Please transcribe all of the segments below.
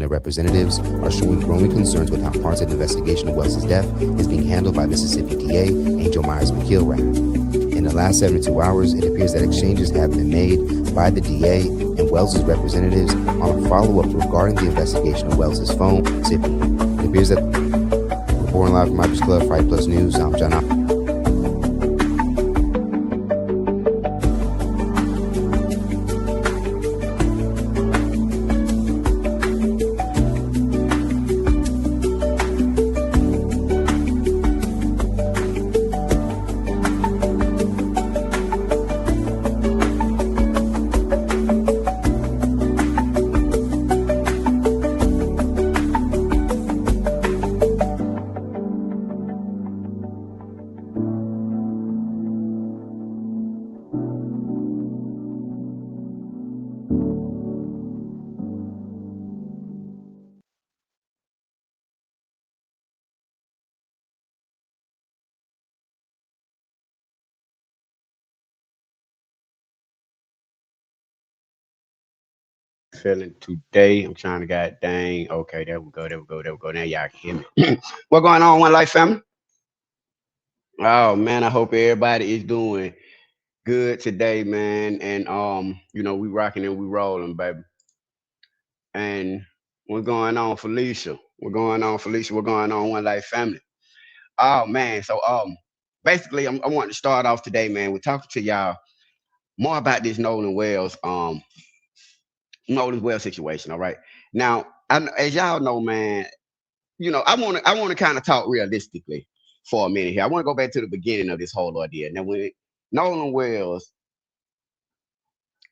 Senate representatives are showing growing concerns with how parts of the investigation of Wells' death is being handled by Mississippi DA Angel Myers McIlrath. In the last 72 hours, it appears that exchanges have been made by the DA and Wells' representatives on a follow-up regarding the investigation of Wells' phone. It appears that reporting live from Myers Club, Friday Plus News, I'm John. Feeling today. I'm trying to god dang. Okay, there we go, there we go, there we go. Now y'all can hear me. What going on, One Life family? Oh man, I hope everybody is doing good today, man. And we rocking and we rolling, baby. And what's going on, Felicia? What's going on, Felicia? What's going on, One Life family? Oh man, so basically I want to start off today, man. We're talking to y'all more about this Nolan Wells situation, all right? Now, as y'all know, man, I want to kind of talk realistically for a minute here. I want to go back to the beginning of this whole idea. Now, when Nolan Wells,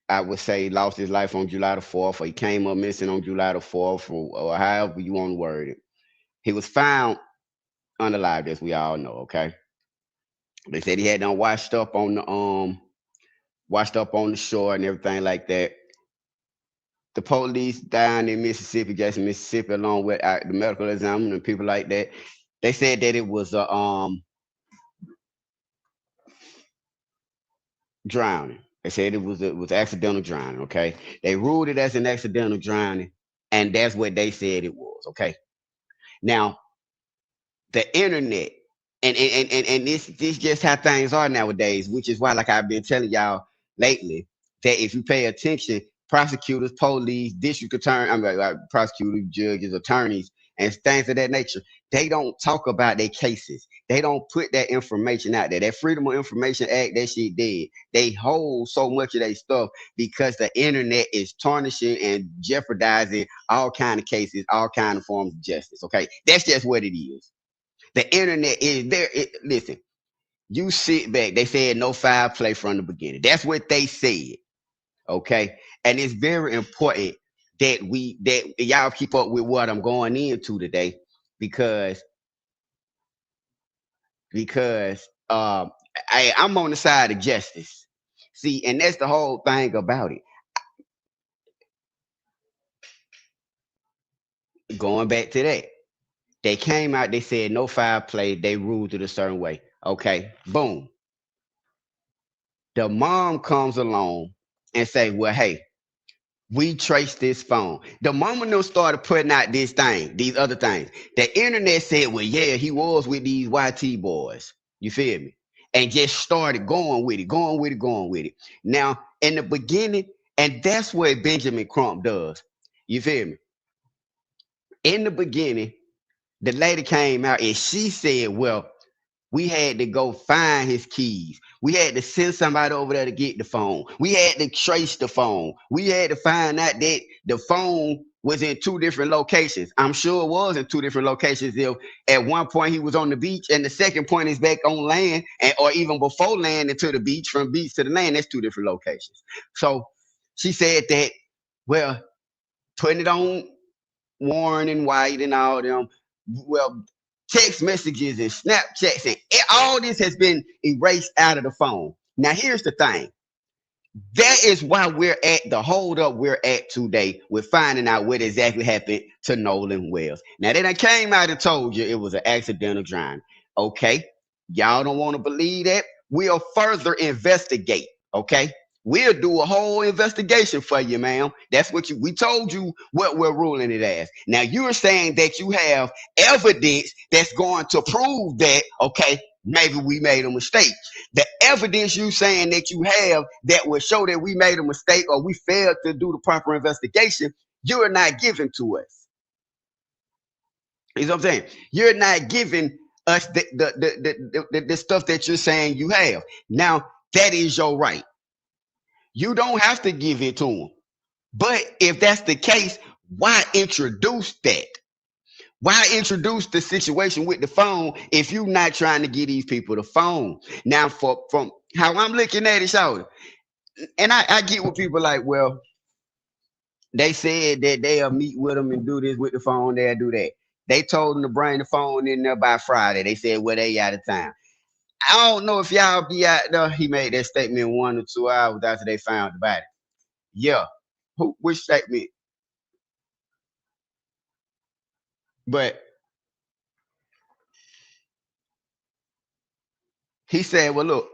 I would say, lost his life on July the 4th, or he came up missing on July the 4th, or however you want to word it, he was found unalive, as we all know. Okay, they said he had done washed up on the shore and everything like that. The police down in Mississippi, Jackson, Mississippi, along with the medical examiner and people like that, they said that it was a drowning. They said it was accidental drowning. Okay, they ruled it as an accidental drowning, and that's what they said it was. Okay, now the internet and this just how things are nowadays, which is why, like I've been telling y'all lately, that if you pay attention, prosecutors, police, district attorney, like prosecutors, judges, attorneys, and things of that nature, they don't talk about their cases. They don't put that information out there. That Freedom of Information Act, that shit dead. They hold so much of their stuff because the internet is tarnishing and jeopardizing all kind of cases, all kind of forms of justice. Okay, that's just what it is. The internet is there. Listen, you sit back. They said no foul play from the beginning. That's what they said. Okay, and it's very important that y'all keep up with what I'm going into today, because because I'm on the side of justice. See, and that's the whole thing about it. Going back to that, they came out. They said no foul play. They ruled it a certain way. Okay, boom. The mom comes along and say, "Well, hey, we traced this phone." The moment they started putting out these other things, the internet said, "Well, yeah, he was with these YT boys." You feel me? And just started going with it, going with it, going with it. Now, in the beginning, and that's what Benjamin Crump does. You feel me? In the beginning, the lady came out and she said, "Well, we had to go find his keys. We had to send somebody over there to get the phone. We had to trace the phone. We had to find out that the phone was in two different locations." I'm sure it was in two different locations. If at one point he was on the beach and the second point is back on land, or even before landing to the beach, from beach to the land, that's two different locations. So she said that, well, putting it on Warren and White and all them, well, text messages and Snapchats and all this has been erased out of the phone. Now, here's the thing. That is why we're at the hold up we're at today with finding out what exactly happened to Nolan Wells. Now, they done came out and told you it was an accidental drowning. Okay. Y'all don't want to believe that? We'll further investigate. Okay. We'll do a whole investigation for you, ma'am. That's what we told you what we're ruling it as. Now you're saying that you have evidence that's going to prove that, okay, maybe we made a mistake. The evidence you saying that you have that will show that we made a mistake or we failed to do the proper investigation, you're not giving to us. You know what I'm saying? You're not giving us the stuff that you're saying you have. Now, that is your right. You don't have to give it to them. But if that's the case, why introduce that? Why introduce the situation with the phone if you're not trying to get these people the phone? Now, from how I'm looking at it, shoulder, and I get what people like, well, they said that they'll meet with them and do this with the phone, they'll do that. They told them to bring the phone in there by Friday. They said, well, they out of town. I don't know if y'all be out there. He made that statement 1 or 2 hours after they found the body. Yeah. Which statement? But he said, well, look,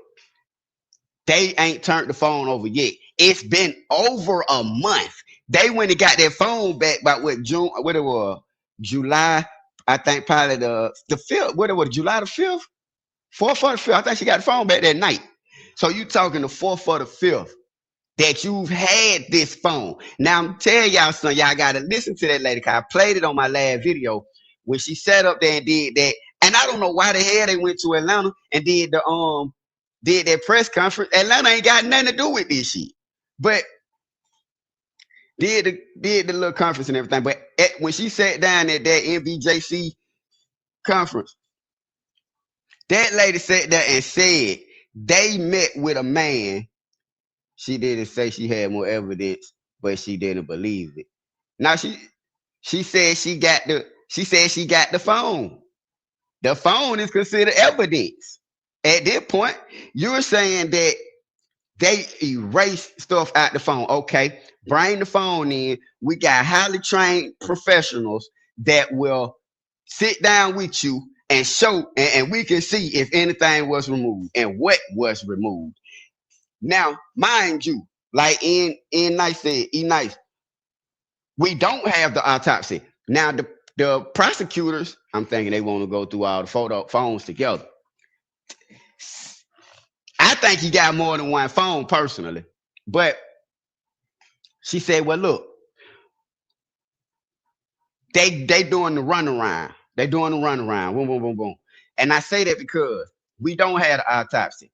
they ain't turned the phone over yet. It's been over a month. They went and got their phone back by what June, what it was, July, I think probably the 5th, what it was, July the 5th? 4th or the 5th. I think she got the phone back that night. So you talking the 4th or the 5th that you've had this phone. Now I'm telling y'all something, y'all gotta listen to that lady, cause I played it on my last video when she sat up there and did that. And I don't know why the hell they went to Atlanta and did that press conference. Atlanta ain't got nothing to do with this shit. But did the little conference and everything. But when she sat down at that NVJC conference, that lady sat there and said they met with a man. She didn't say she had more evidence, but she didn't believe it. Now she said she got the phone. The phone is considered evidence. At this point, you're saying that they erase stuff out the phone. Okay, bring the phone in. We got highly trained professionals that will sit down with you and show, and we can see if anything was removed and what was removed. Now, mind you, like in Nice said, Nice, we don't have the autopsy. Now, the prosecutors, I'm thinking they want to go through all the phones together. I think he got more than one phone personally. But she said, well, look, they doing the runaround. They doing the runaround. Boom, boom, boom, boom. And I say that because we don't have the autopsy.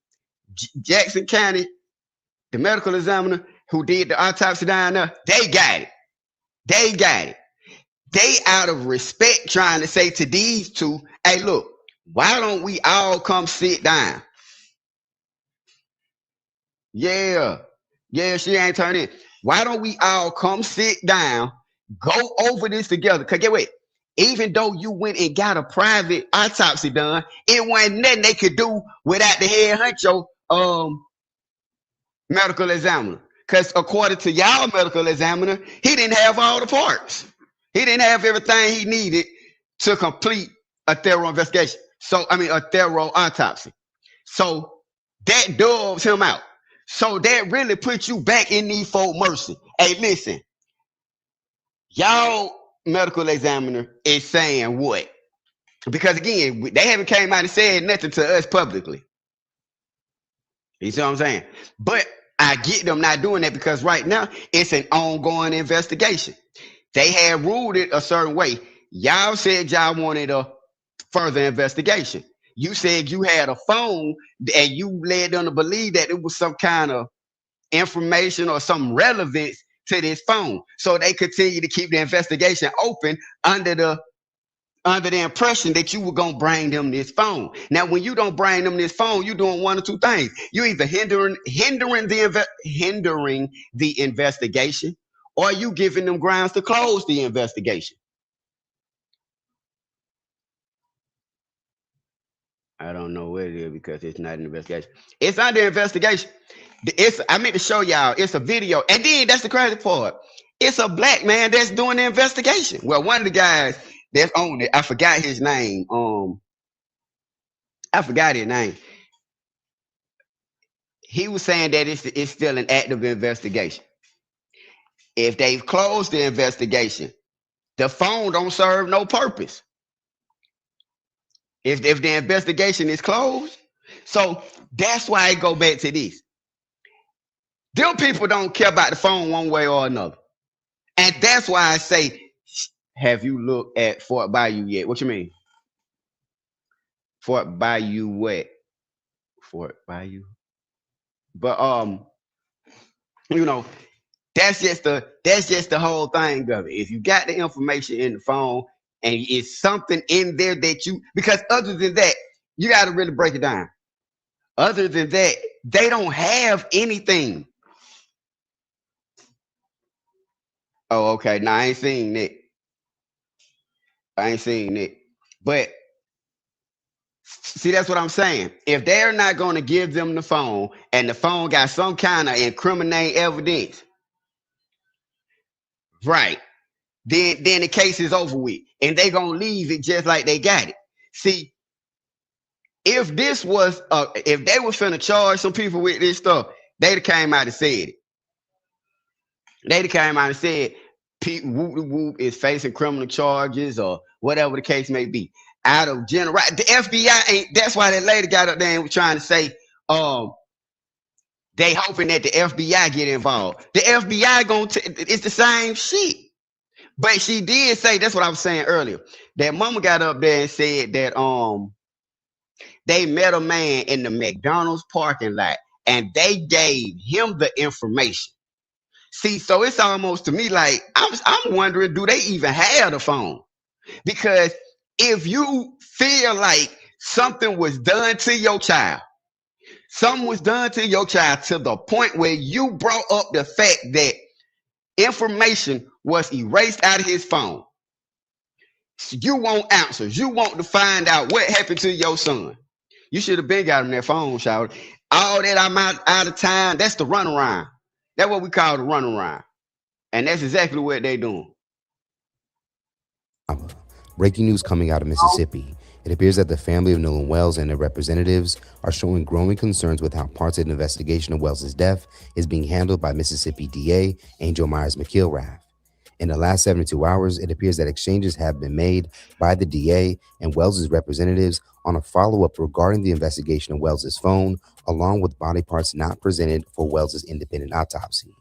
Jackson County, the medical examiner who did the autopsy down there, they got it. They got it. They, out of respect, trying to say to these two, hey, look, why don't we all come sit down? Yeah. Yeah, she ain't turned in. Why don't we all come sit down, go over this together? Because get what? Even though you went and got a private autopsy done, it wasn't nothing they could do without the head honcho medical examiner. Because according to y'all medical examiner, he didn't have all the parts. He didn't have everything he needed to complete a thorough investigation. So, I mean, a thorough autopsy. So that dubs him out. So that really puts you back in need for mercy. Hey, listen, y'all medical examiner is saying what? Because again, they haven't came out and said nothing to us publicly. You see what I'm saying? But I get them not doing that because right now it's an ongoing investigation. They had ruled it a certain way. Y'all said y'all wanted a further investigation. You said you had a phone and you led them to believe that it was some kind of information or some relevance to this phone. So they continue to keep the investigation open under the impression that you were gonna bring them this phone. Now, when you don't bring them this phone, you're doing one or two things. You're either hindering the investigation, or you giving them grounds to close the investigation. I don't know what it is because it's not an investigation. It's under investigation. I meant to show y'all. It's a video, and then that's the crazy part. It's a black man that's doing the investigation. Well, one of the guys that's on it, I forgot his name. he was saying that it's still an active investigation. If they've closed the investigation, the phone don't serve no purpose. If the investigation is closed, so that's why I go back to this. Them people don't care about the phone one way or another, and that's why I say, have you looked at Fort Bayou yet? What you mean? Fort Bayou what? Fort Bayou. But you know, that's just the whole thing of it. If you got the information in the phone and it's something in there that you, because other than that, you got to really break it down. Other than that, they don't have anything. Oh, okay. Now I ain't seen that. I ain't seen it. But see, that's what I'm saying. If they're not going to give them the phone and the phone got some kind of incriminating evidence, right? Then the case is over with, and they gonna leave it just like they got it. See, if they were finna charge some people with this stuff, they'd have came out and said it. They'd have came out and said, Pete Whoop Whoop is facing criminal charges or whatever the case may be. Out of general, right? The FBI ain't. That's why that lady got up there and was trying to say, um, they hoping that the FBI get involved. The FBI it's the same shit. But she did say, that's what I was saying earlier. That mama got up there and said that they met a man in the McDonald's parking lot and they gave him the information. See, so it's almost to me like I'm wondering, do they even have the phone? Because if you feel like something was done to your child, something was done to your child to the point where you brought up the fact that information was erased out of his phone. You want answers. You want to find out what happened to your son. You should have been got him that phone, shout. All that I'm out of time, that's the runaround. That's what we call the runaround. And that's exactly what they doing. Breaking news coming out of Mississippi. It appears that the family of Nolan Wells and their representatives are showing growing concerns with how parts of the investigation of Wells' death is being handled by Mississippi DA Angel Myers McIlrath. In the last 72 hours, it appears that exchanges have been made by the DA and Wells' representatives on a follow-up regarding the investigation of Wells' phone, along with body parts not presented for Wells' independent autopsy.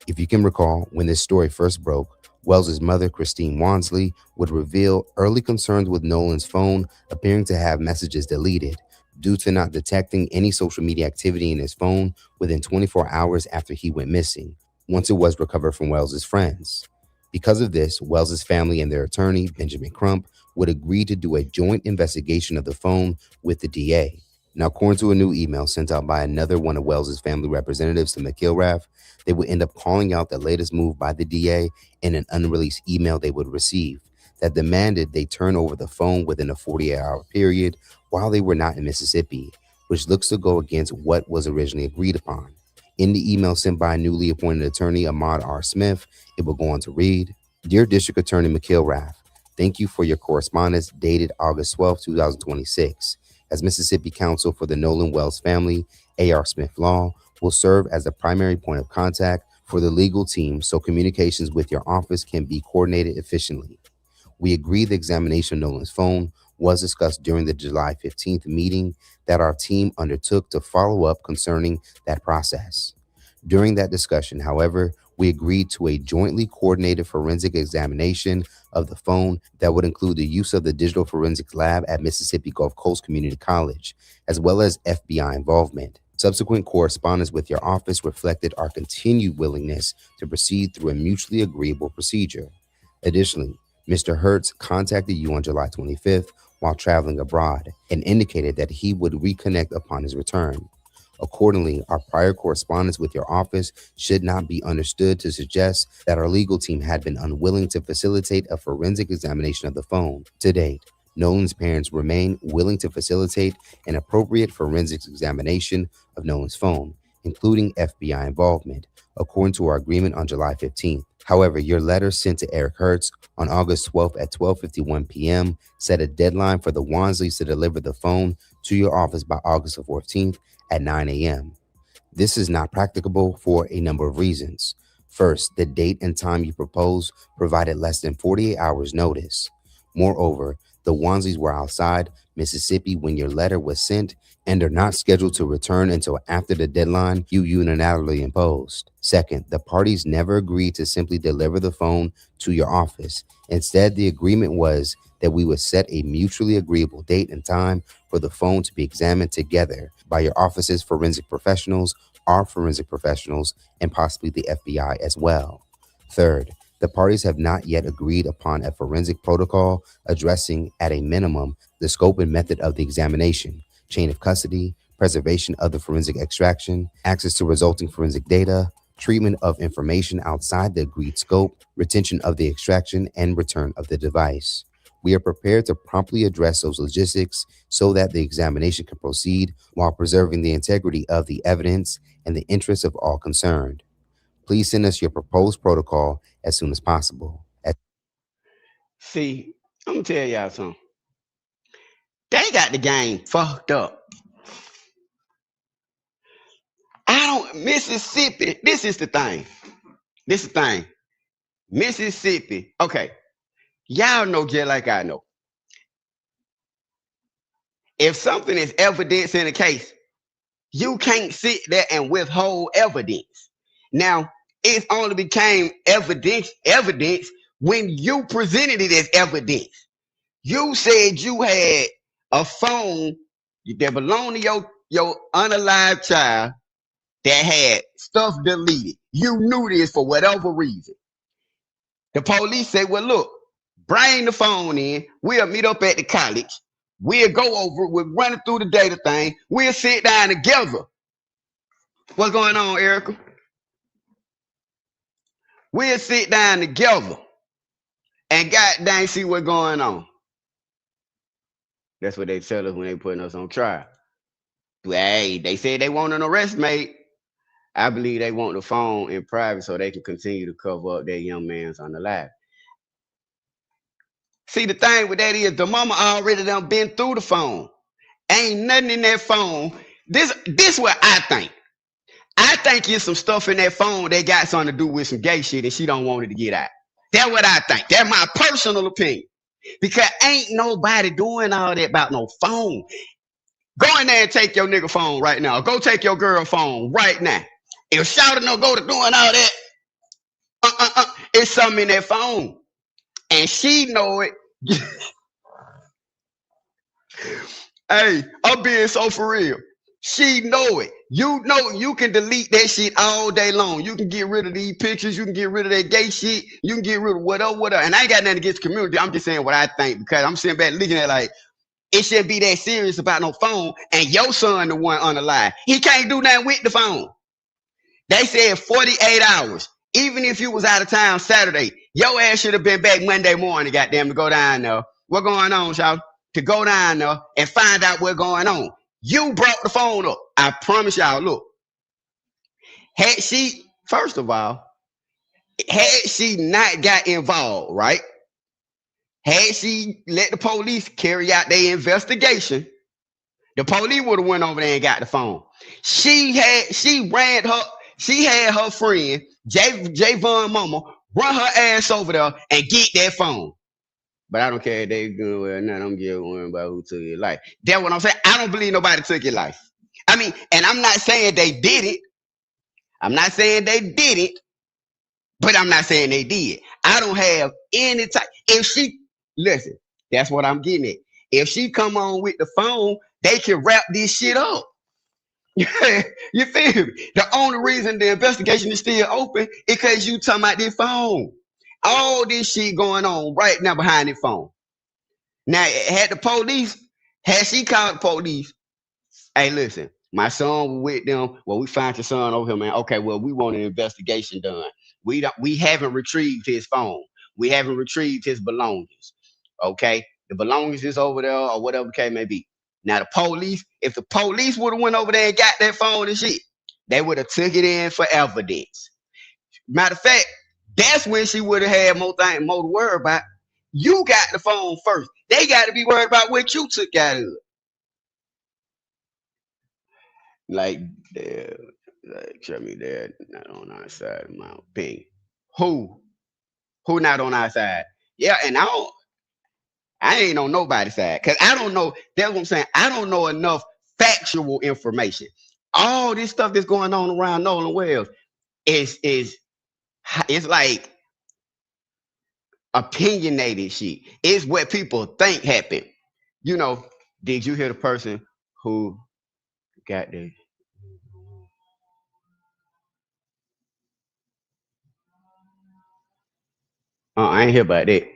If you can recall, when this story first broke, Wells' mother, Christine Wansley, would reveal early concerns with Nolan's phone appearing to have messages deleted due to not detecting any social media activity in his phone within 24 hours after he went missing, once it was recovered from Wells' friends. Because of this, Wells' family and their attorney, Benjamin Crump, would agree to do a joint investigation of the phone with the DA. Now, according to a new email sent out by another one of Wells' family representatives to McIlrath, they would end up calling out the latest move by the DA in an unreleased email they would receive that demanded they turn over the phone within a 48-hour period while they were not in Mississippi, which looks to go against what was originally agreed upon. In the email sent by newly appointed attorney Ahmad R. Smith, it will go on to read, Dear District Attorney McIlrath, thank you for your correspondence dated August 12, 2026. As Mississippi counsel for the Nolan Wells family, A.R. Smith Law will serve as the primary point of contact for the legal team so communications with your office can be coordinated efficiently. We agree the examination of Nolan's phone was discussed during the July 15th meeting that our team undertook to follow up concerning that process. During that discussion, however, we agreed to a jointly coordinated forensic examination of the phone that would include the use of the digital forensics lab at Mississippi Gulf Coast Community College, as well as FBI involvement. Subsequent correspondence with your office reflected our continued willingness to proceed through a mutually agreeable procedure. Additionally, Mr. Hertz contacted you on July 25th while traveling abroad and indicated that he would reconnect upon his return. Accordingly, our prior correspondence with your office should not be understood to suggest that our legal team had been unwilling to facilitate a forensic examination of the phone. To date, Nolan's parents remain willing to facilitate an appropriate forensics examination of Nolan's phone, including FBI involvement, according to our agreement on July 15th. However, your letter sent to Eric Hertz on August 12th at 12:51 p.m. set a deadline for the Wansleys to deliver the phone to your office by August 14th at 9 a.m. This is not practicable for a number of reasons. First, the date and time you propose provided less than 48 hours notice. Moreover, the Wanslys were outside Mississippi when your letter was sent and are not scheduled to return until after the deadline you unilaterally imposed. Second, the parties never agreed to simply deliver the phone to your office. Instead, the agreement was that we would set a mutually agreeable date and time for the phone to be examined together by your office's forensic professionals, our forensic professionals, and possibly the FBI as well. Third, the parties have not yet agreed upon a forensic protocol addressing, at a minimum, the scope and method of the examination, chain of custody, preservation of the forensic extraction, access to resulting forensic data, treatment of information outside the agreed scope, retention of the extraction, and return of the device. We are prepared to promptly address those logistics so that the examination can proceed while preserving the integrity of the evidence and the interests of all concerned. Please send us your proposed protocol as soon as possible. See, I'm gonna tell y'all something. They got the game fucked up. I don't Mississippi. This is the thing. This is the thing. Mississippi. Okay, y'all know just like I know. If something is evidence in a case, you can't sit there and withhold evidence. Now, it only became evidence when you presented it as evidence. You said you had a phone that belonged to your unalive child that had stuff deleted. You knew this for whatever reason. The police said, well, look, bring the phone in. We'll meet up at the college. We'll go over it. We'll run it through the data thing. We'll sit down together. What's going on, Erica? We'll sit down together and goddamn see what's going on. That's what they tell us when they putting us on trial. Hey, they said they want an arrest made. I believe they want the phone in private so they can continue to cover up their young man's unalive. See, the thing with that is the mama already done been through the phone. Ain't nothing in that phone. This what I think. I think it's some stuff in that phone that got something to do with some gay shit and she don't want it to get out. That's what I think. That's my personal opinion. Because ain't nobody doing all that about no phone. Go in there and take your nigga phone right now. Go take your girl phone right now. If Shouter no go to doing all that, it's something in that phone. And she know it. Hey, I'm being so for real. She know it. You know you can delete that shit all day long. You can get rid of these pictures. You can get rid of that gay shit. You can get rid of whatever. And I ain't got nothing against the community. I'm just saying what I think because I'm sitting back looking at like, it shouldn't be that serious about no phone. And your son the one on the line. He can't do nothing with the phone. They said 48 hours. Even if you was out of town Saturday, your ass should have been back Monday morning, goddamn, to go down there. What going on, y'all? To go down there and find out what's going on. You brought the phone up. I promise y'all, look. Had she, first of all, had she not got involved, right? Had she let the police carry out their investigation, the police would have went over there and got the phone. She had her friend, Javon Mama, run her ass over there and get that phone. But I don't care if they doing well or not. I'm just worrying about who took your life. That's what I'm saying. I don't believe nobody took your life. I mean, and I'm not saying they did it. I'm not saying they did it, but I'm not saying they did. I don't have any type. If she listen, that's what I'm getting at. If she come on with the phone, they can wrap this shit up. You feel me? The only reason the investigation is still open is because you talking about this phone. All this shit going on right now behind the phone. Now, had she called the police, hey, listen, my son was with them. Well, we found your son over here, man. Okay, well, we want an investigation done. We haven't retrieved his phone. We haven't retrieved his belongings. Okay, the belongings is over there or whatever the case may be. Now, if the police would have went over there and got that phone and shit, they would have took it in for evidence. Matter of fact, that's when she would have had more to worry about. You got the phone first. They got to be worried about what you took out of it. Like, show me there, not on our side, Mount Ping. Who? Who not on our side? Yeah, and I ain't on nobody's side because I don't know. That's what I'm saying. I don't know enough factual information. All this stuff that's going on around Nolan Wells is it's like opinionated shit. It's what people think happened. You know, did you hear the person who got the I ain't hear about that.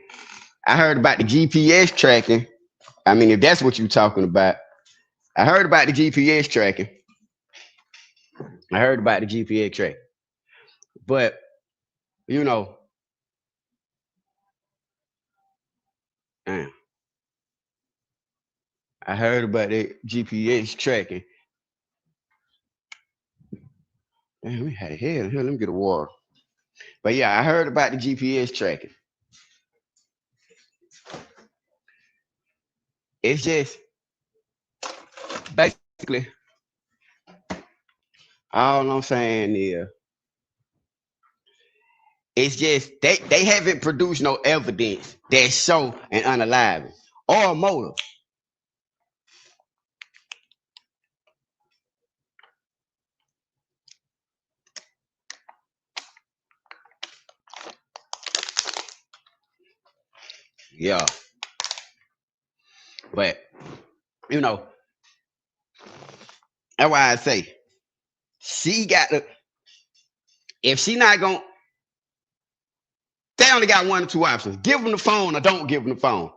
I heard about the GPS tracking. I mean, if that's what you're talking about, I heard about the GPS tracking. I heard about the GPS tracking. But, you know, damn, I heard about the GPS tracking. Damn, we had hell. Here, let me get a water. But yeah, I heard about the GPS tracking. It's just basically all I'm saying is it's just they haven't produced no evidence that show an unaliving or a motive. Yeah, but you know that's why I say she got to. If she not gonna, they only got one or two options: give them the phone or don't give them the phone.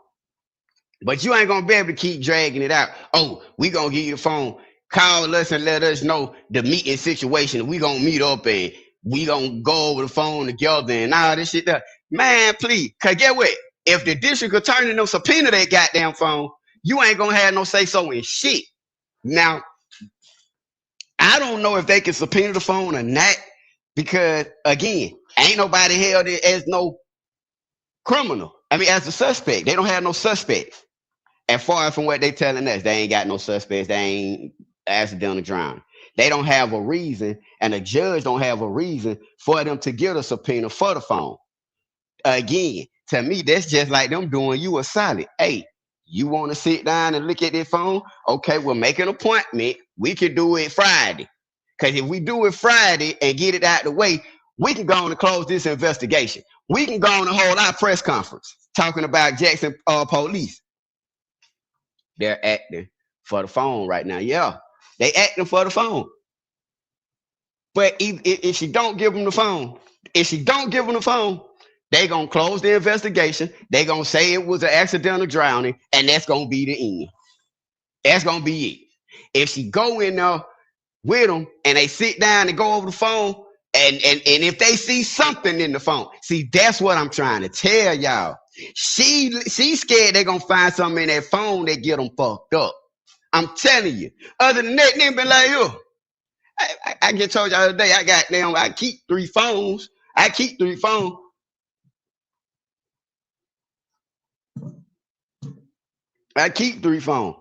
But you ain't gonna be able to keep dragging it out. Oh, we gonna give you the phone. Call us and let us know the meeting situation. We gonna meet up and we gonna go over the phone together and all this shit. There. Man, please, cause get what? If the district attorney no subpoena that goddamn phone, you ain't gonna have no say so in shit. Now, I don't know if they can subpoena the phone or not, because again, ain't nobody held it as no criminal. I mean, as a suspect, they don't have no suspects. And far from what they telling us, they ain't got no suspects. They ain't accidental drowning. They don't have a reason, and the judge don't have a reason for them to get a subpoena for the phone. Again, to me, that's just like them doing you a solid. Hey, you want to sit down and look at this phone? Okay, we'll make an appointment. We can do it Friday. Because if we do it Friday and get it out the way, we can go on and close this investigation. We can go on and hold our press conference talking about Jackson police. They're acting for the phone right now. Yeah, they acting for the phone. But if she don't give them the phone, if she don't give them the phone, they gonna close the investigation. They gonna say it was an accidental drowning, and that's gonna be the end. That's gonna be it. If she go in there with them and they sit down and go over the phone, and if they see something in the phone, see that's what I'm trying to tell y'all. She's scared they're gonna find something in that phone that get them fucked up. I'm telling you. Other than that, they been like, yo, I just told y'all the other day, I keep three phones. I keep three phones. I keep three phones.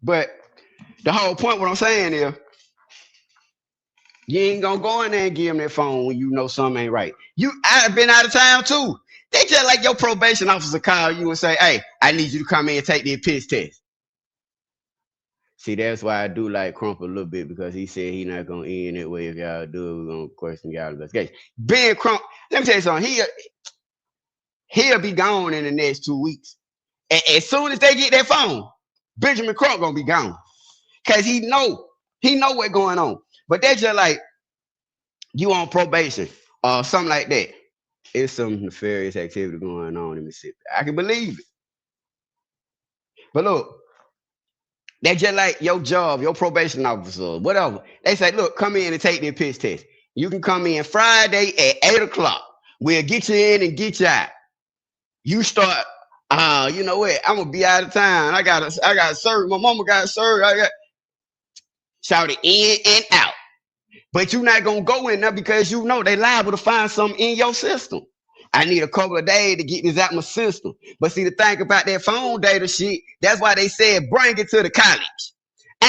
But the whole point, what I'm saying is, you ain't gonna go in there and give them that phone when you know something ain't right. I've been out of town too. They just like your probation officer call you and say, hey, I need you to come in and take the piss test. See, that's why I do like Crump a little bit, because he said he not gonna end that way. If y'all do it, we're gonna question y'all investigation. Ben Crump, let me tell you something. He'll be gone in the next 2 weeks. As soon as they get that phone, Benjamin Crump gonna be gone. Cause he know what's going on. But that's just like you on probation or something like that. It's some nefarious activity going on in Mississippi. I can believe it. But look, that's just like your job, your probation officer, whatever. They say, look, come in and take the piss test. You can come in Friday at 8 o'clock. We'll get you in and get you out. You start, you know what? I'm gonna be out of town. I got served. My mama got served. I got shout it in and out. But you're not gonna go in there because you know they liable to find something in your system. I need a couple of days to get this out my system. But see, the thing about that phone data shit, that's why they said bring it to the college.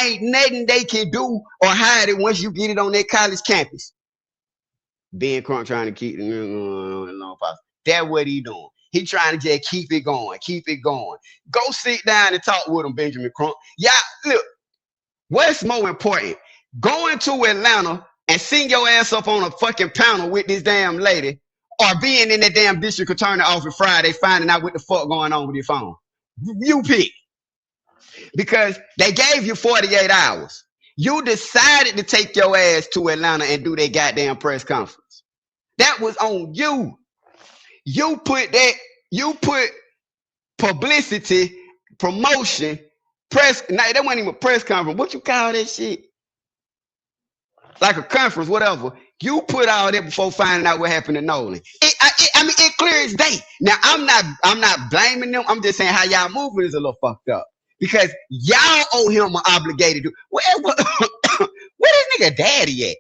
Ain't nothing they can do or hide it once you get it on that college campus. Ben Crump trying to keep the long possible. That's what he doing. He trying to just keep it going, keep it going. Go sit down and talk with him, Benjamin Crump. Yeah, look, what's more important? Going to Atlanta and sing your ass up on a fucking panel with this damn lady, or being in that damn district attorney office Friday finding out what the fuck going on with your phone. You pick. Because they gave you 48 hours. You decided to take your ass to Atlanta and do that goddamn press conference. That was on you. You put publicity, promotion, press. Now, that wasn't even a press conference. What you call that shit? Like a conference, whatever. You put all that before finding out what happened to Nolan. I mean, it clear as day. Now, I'm not blaming them. I'm just saying how y'all moving is a little fucked up. Because y'all owe him an obligated. Where this nigga daddy at?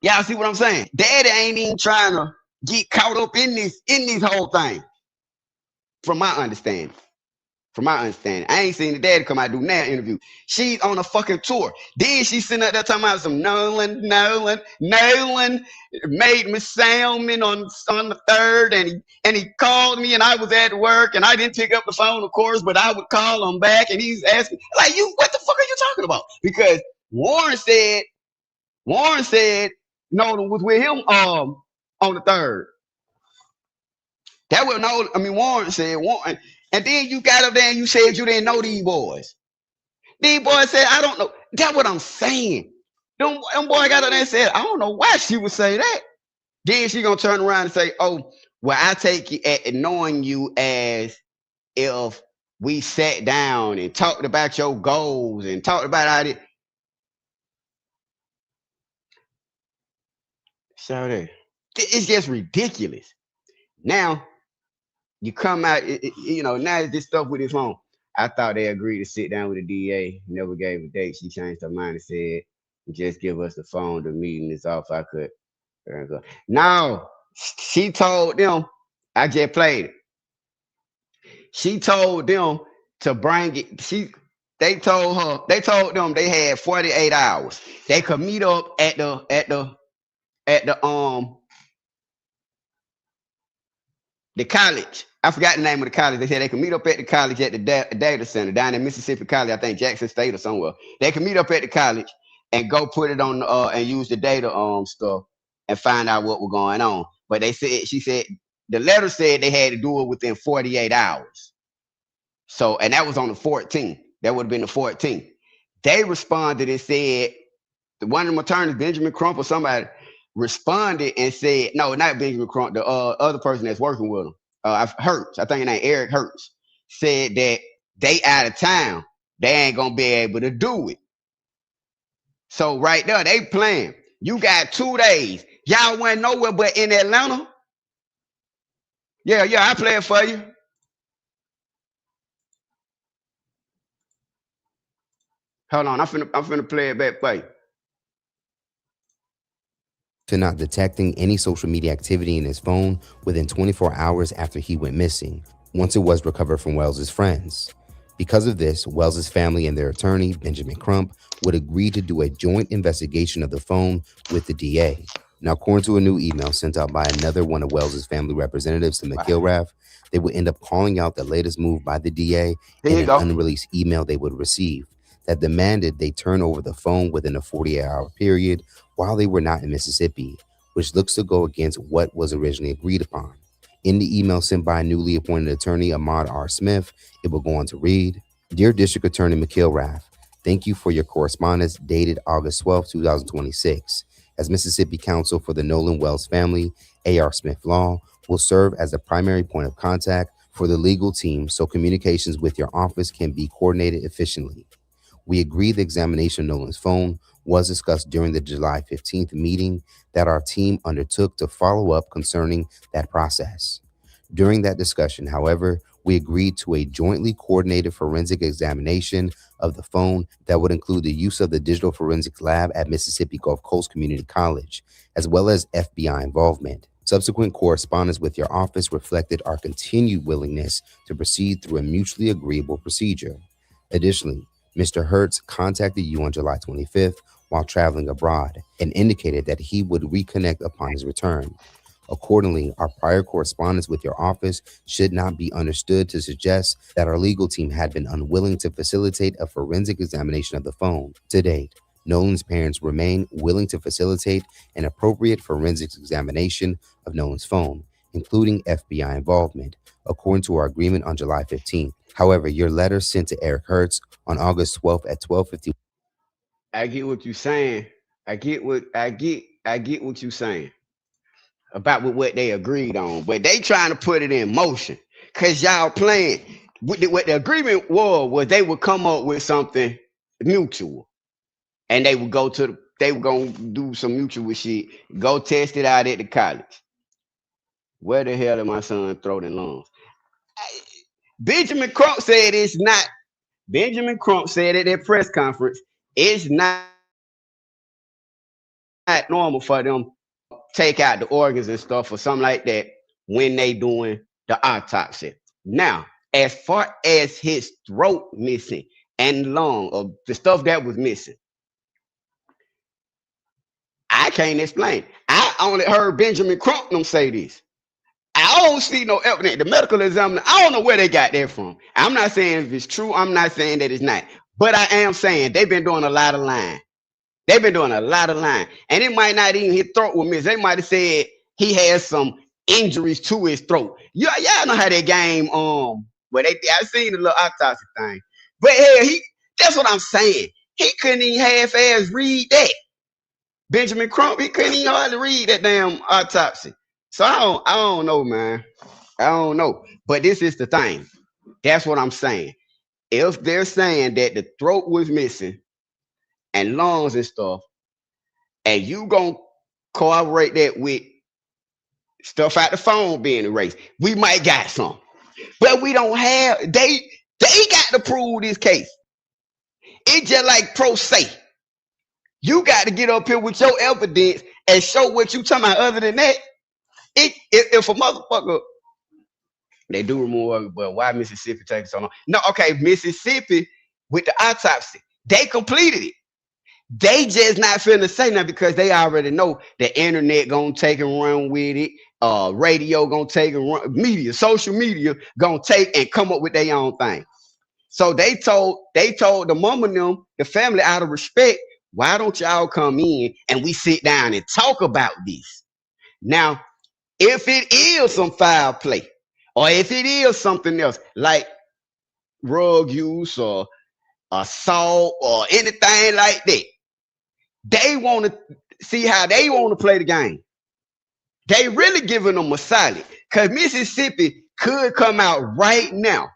Y'all see what I'm saying? Daddy ain't even trying to get caught up in this whole thing. From my understanding. I ain't seen the daddy come out and do that interview. She's on a fucking tour. Then she's sitting up there talking about some Nolan made me salmon on the 3rd, and he called me and I was at work and I didn't pick up the phone, of course, but I would call him back and he's asking, like, you, what the fuck are you talking about? Because Warren said Nolan was with him on the 3rd. That was Warren said. And then you got up there and you said you didn't know these boys. These boys said, I don't know. That's what I'm saying. Them boy got up there and said, I don't know why she would say that. Then she gonna turn around and say, oh, well, I take it at knowing you as if we sat down and talked about your goals and talked about how it. So it's just ridiculous. Now, you come out, now this stuff with his phone. I thought they agreed to sit down with the DA. Never gave a date. She changed her mind and said, just give us the phone. The meeting is off. I could. No, she told them, I just played it. She told them to bring it. They told them they had 48 hours. They could meet up at the college. I forgot the name of the college. They said they could meet up at the college at the data center down in Mississippi College, I think Jackson State or somewhere. They could meet up at the college and go put it on and use the data stuff and find out what was going on. But she said the letter said they had to do it within 48 hours. So, and that was on the 14th. That would have been the 14th. They responded and said, one of the attorneys, Benjamin Crump or somebody, responded and said, no, not Benjamin Crump, the other person that's working with him, Hertz, I think his name Eric Hertz, said that they out of town. They ain't gonna be able to do it. So right there, they playing. You got 2 days. Y'all went nowhere but in Atlanta. Yeah, I play it for you. Hold on, I'm finna play it back for you. To not detecting any social media activity in his phone within 24 hours after he went missing, once it was recovered from Wells's friends. Because of this, Wells's family and their attorney, Benjamin Crump, would agree to do a joint investigation of the phone with the DA. Now, according to a new email sent out by another one of Wells's family representatives to McIlrath, they would end up calling out the latest move by the DA in an unreleased email they would receive that demanded they turn over the phone within a 48-hour period while they were not in Mississippi, which looks to go against what was originally agreed upon. In the email sent by newly appointed attorney Ahmad R. Smith, it will go on to read, Dear District Attorney McIlrath, thank you for your correspondence dated August 12, 2026. As Mississippi counsel for the Nolan Wells family, A.R. Smith Law will serve as the primary point of contact for the legal team so communications with your office can be coordinated efficiently. We agree the examination of Nolan's phone was discussed during the July 15th meeting that our team undertook to follow up concerning that process. During that discussion, however, we agreed to a jointly coordinated forensic examination of the phone that would include the use of the digital forensics lab at Mississippi Gulf Coast Community College, as well as FBI involvement. Subsequent correspondence with your office reflected our continued willingness to proceed through a mutually agreeable procedure. Additionally, Mr. Hertz contacted you on July 25th while traveling abroad and indicated that he would reconnect upon his return. Accordingly, our prior correspondence with your office should not be understood to suggest that our legal team had been unwilling to facilitate a forensic examination of the phone. To date, Nolan's parents remain willing to facilitate an appropriate forensics examination of Nolan's phone, including FBI involvement, according to our agreement on July 15th. However, your letter sent to Eric Hertz on August 12th at 12:50. I get what you're saying. I get what you're saying about what they agreed on, but they trying to put it in motion because y'all playing. What the agreement was they would come up with something mutual, and they were gonna do some mutual shit. Go test it out at the college. Where the hell are my son's throat and lungs? Benjamin Crump said it's not. Benjamin Crump said at that press conference, it's not normal for them take out the organs and stuff or something like that when they doing the autopsy. Now, as far as his throat missing and lung or the stuff that was missing, I can't explain. I only heard Benjamin Crump them say this. I don't see no evidence. The medical examiner, I don't know where they got that from. I'm not saying if it's true. I'm not saying that it's not. But I am saying they've been doing a lot of lying. They've been doing a lot of lying. And it might not even his throat was missing. They might have said he has some injuries to his throat. Y'all know how that game, but I seen the little autopsy thing. But hell, that's what I'm saying. He couldn't even half-ass read that. Benjamin Crump, he couldn't even hardly read that damn autopsy. So I don't know, man. I don't know. But this is the thing. That's what I'm saying. If they're saying that the throat was missing and lungs and stuff, and you gonna corroborate that with stuff out the phone being erased, we might got some. But we don't have they got to prove this case. It's just like pro se. You got to get up here with your evidence and show what you talking about. Other than that, if a motherfucker they do remove it, but why Mississippi taking so long? No, okay, Mississippi with the autopsy, they completed it. They just not finna say nothing because they already know the internet gonna take and run with it. Radio gonna take and run, media, social media gonna take and come up with their own thing. So they told the mom and them, the family, out of respect, why don't y'all come in and we sit down and talk about this? Now, if it is some foul play, or if it is something else like drug use or assault or anything like that, they want to see how they want to play the game. They really giving them a solid because Mississippi could come out right now.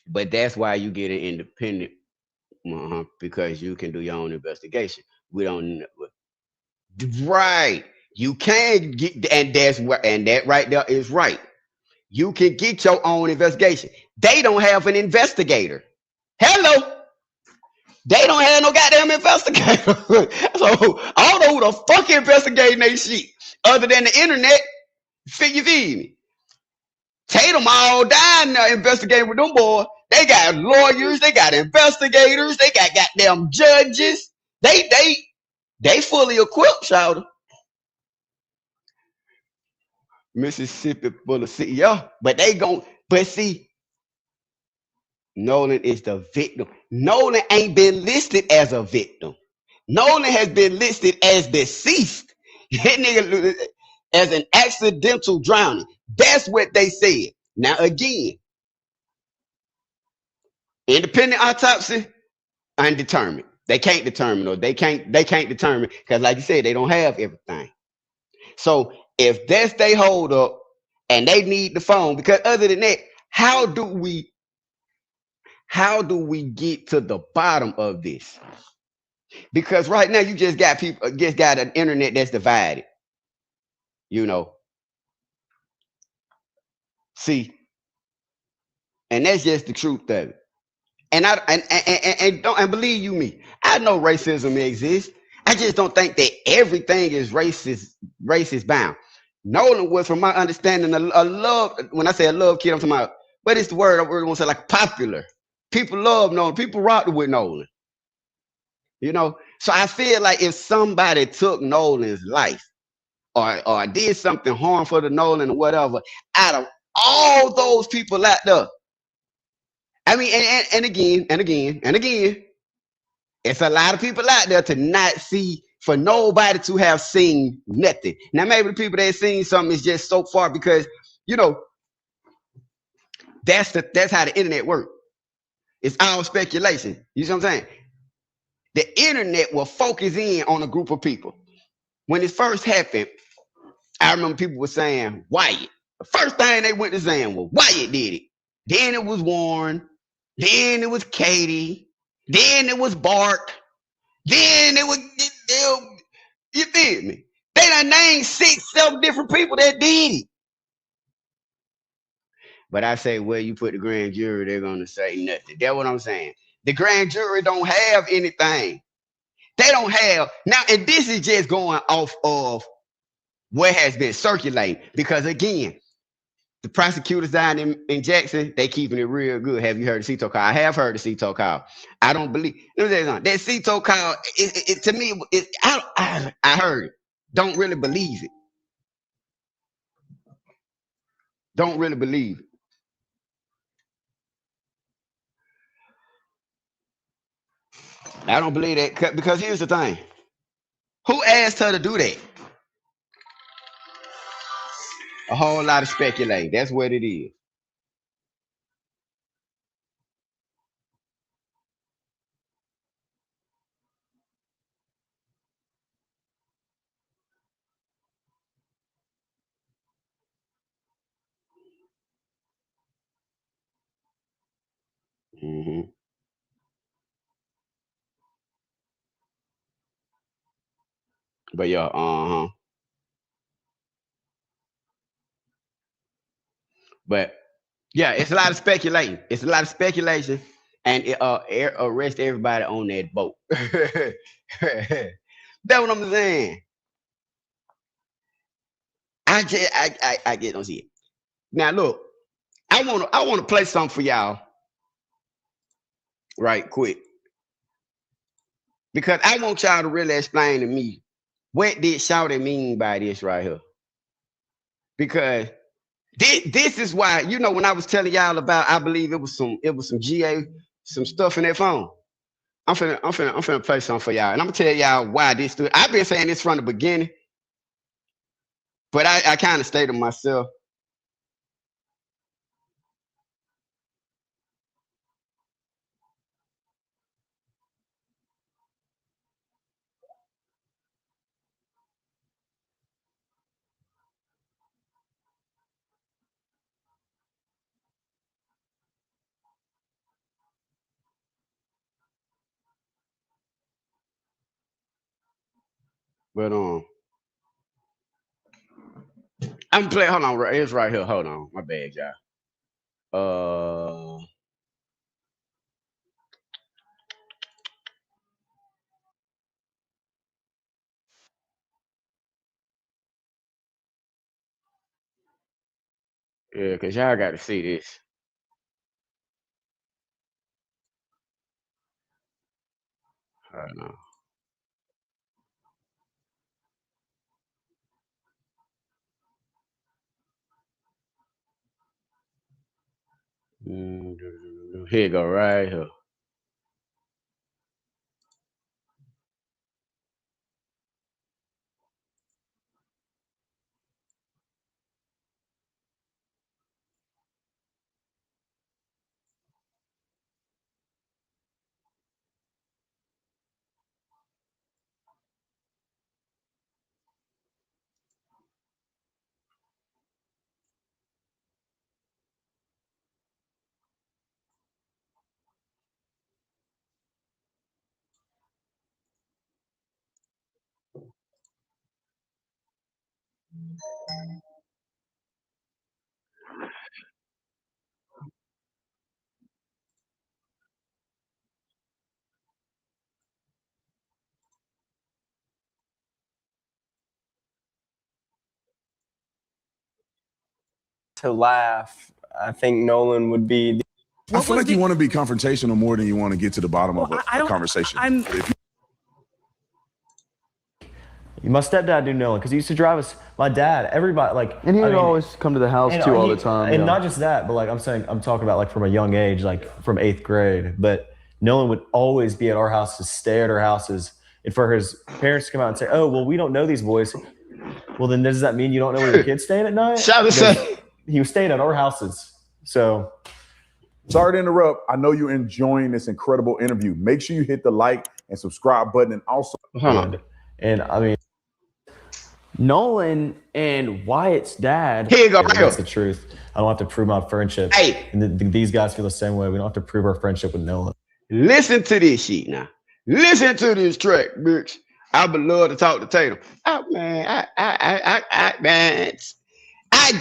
But that's why you get an independent, because you can do your own investigation. We don't, right? You can get, and that's where, and that right there is right. You can get your own investigation. They don't have an investigator. Hello. They don't have no goddamn investigator. So I don't know who the fuck investigating they shit other than the internet. You feed me? Tatum all down there investigating with them boys. They got lawyers, they got investigators, they got goddamn judges. They fully equipped, shout. Mississippi full of city, yeah. But see, Nolan is the victim. Nolan ain't been listed as a victim. Nolan has been listed as deceased. That nigga as an accidental drowning. That's what they said. Now again, independent autopsy, undetermined. They can't determine, or they can't determine because, like you said, they don't have everything. So if that's they hold up and they need the phone, because other than that, how do we get to the bottom of this? Because right now you just got an internet that's divided. You know. See, And that's just the truth of it. And I and don't and believe you me, I know racism exists. I just don't think that everything is racist bound. Nolan was, from my understanding, a love. When I say a love kid, I'm talking about, what is the word? I really want to say, like, popular. People love Nolan. People rocked with Nolan. You know, so I feel like if somebody took Nolan's life, or did something harmful to Nolan or whatever, out of all those people out there, I mean, and again, it's a lot of people out there to not see, for nobody to have seen nothing. Now, maybe the people that seen something is just so far, because you know that's how the internet works. It's all speculation. You see what I'm saying? The internet will focus in on a group of people. When it first happened, I remember people were saying Wyatt. The first thing they went to saying was Wyatt did it. Then it was Warren. Then it was Katie. Then it was Bart. Then it was, you feel me? They done named 6, 7 different people that did it. But I say, well, you put the grand jury, they're gonna say nothing. That's what I'm saying. The grand jury don't have anything. They don't have now, and this is just going off of what has been circulating. Because again, the prosecutors down in Jackson, they keeping it real good. Have you heard of Cito call? I have heard of Cito call. I don't believe. Let me tell you something. That Cito call, to me, I heard it. Don't really believe it. Don't really believe it. I don't believe that, because here's the thing. Who asked her to do that? A whole lot of speculating. That's what it is. Hmm. But yeah, but yeah, it's a lot of speculating. It's a lot of speculation, and it arrest everybody on that boat. That's what I'm saying. I get don't see it. Now look, I wanna play something for y'all right quick, because I want y'all to really explain to me what did Shawty mean by this right here. Because this is why, when I was telling y'all about, I believe it was some GA, some stuff in that phone. I'm finna play something for y'all, and I'm gonna tell y'all why this stood. I've been saying this from the beginning, but I kind of stayed to myself. But I'm gonna play. Hold on, it's right here. Hold on, my bad, y'all. Yeah, cause y'all got to see this. Hold on. Here you go, right here. to laugh, I think Nolan would be. I feel like you want to be confrontational more than you want to get to the bottom of a conversation. My stepdad knew Nolan because he used to drive us. My dad, everybody, like, and he would always come to the house too all the time. And not just that, but like I'm talking about like from a young age, like from 8th grade. But Nolan would always be at our houses, stay at our houses, and for his parents to come out and say, "Oh, well, we don't know these boys." Well, then does that mean you don't know where your kid's staying at night? He was staying at our houses. So, sorry to interrupt. I know you're enjoying this incredible interview. Make sure you hit the like and subscribe button, and also. And I mean, Nolan and Wyatt's dad. Here you go. That's the truth. I don't have to prove my friendship. Hey, and these guys feel the same way. We don't have to prove our friendship with Nolan. Listen to this shit now. Listen to this track, bitch. I would love to talk to Tatum. Oh man, I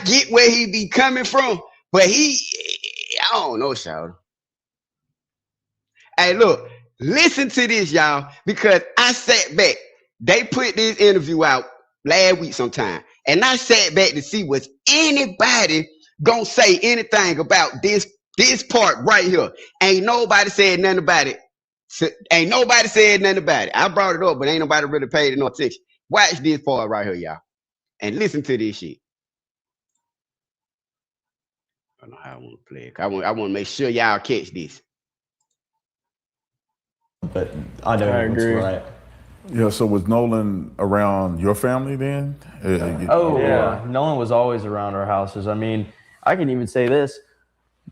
get where he be coming from, but I don't know, Shout. Hey, look, listen to this, y'all, because I sat back. They put this interview out last week sometime, and I sat back to see was anybody gonna say anything about this part right here. Ain't nobody said nothing about it. Ain't nobody said nothing about it. I brought it up, but ain't nobody really paid no attention. Watch this part right here, y'all, and listen to this shit. I don't know how I want to play it. I want to make sure y'all catch this. But I know everyone's right. Yeah, so was Nolan around your family then? Nolan was always around our houses. I mean, I can even say this.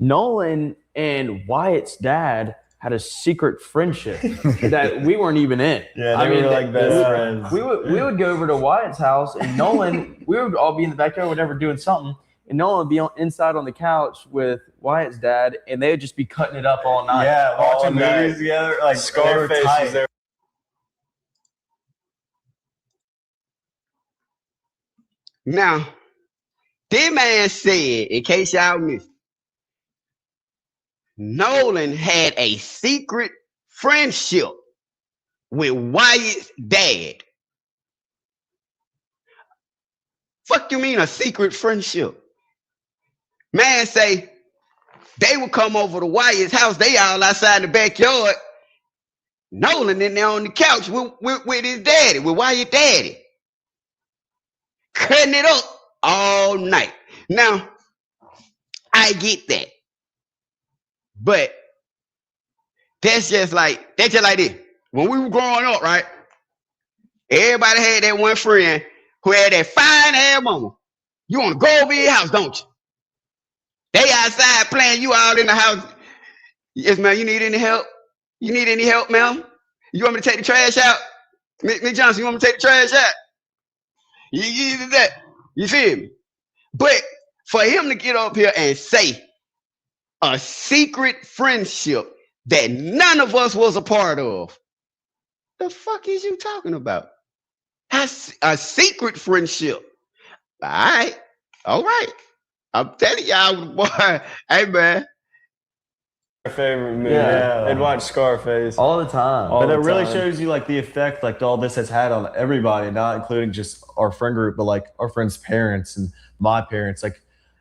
Nolan and Wyatt's dad had a secret friendship that we weren't even in. Yeah, they were like best friends. We would go over to Wyatt's house, and Nolan, we would all be in the backyard, whatever, doing something, and Nolan would be inside on the couch with Wyatt's dad, and they would just be cutting it up all night. Yeah, watching movies together, like Scarface was there. Now, this man said, in case y'all missed, Nolan had a secret friendship with Wyatt's dad. Fuck you mean a secret friendship? Man say they would come over to Wyatt's house. They all outside the backyard. Nolan in there on the couch with his daddy, with Wyatt's daddy. Cutting it up all night. Now, I get that. But that's just like this. When we were growing up, right? Everybody had that one friend who had that fine ass mama. You want to go over your house, don't you? They outside playing, you all in the house. Yes, ma'am, you need any help? You need any help, ma'am? You want me to take the trash out? Miss Johnson, you want me to take the trash out? You did that. You feel me? But for him to get up here and say a secret friendship that none of us was a part of, the fuck is you talking about? A secret friendship. All right. I'm telling y'all, boy. Hey, man. Our favorite movie. Yeah. They'd watch Scarface all the time. But it really shows you like the effect like all this has had on everybody, not including just our friend group, but like our friends' parents and my parents. Like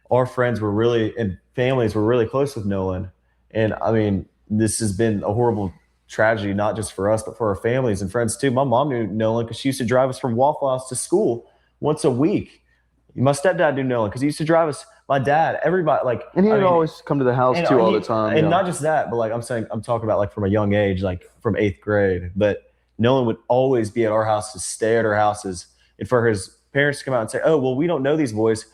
our friends were really and families were really close with Nolan. And I mean, this has been a horrible tragedy, not just for us, but for our families and friends too. My mom knew Nolan because she used to drive us from Waffle House to school once a week. My stepdad knew Nolan because he used to drive us. My dad, everybody, like, and he would always come to the house too all the time. And not just that, but like I'm talking about like from a young age, like from 8th grade. But Nolan would always be at our houses, stay at our houses, and for his parents to come out and say, "Oh, well, we don't know these boys."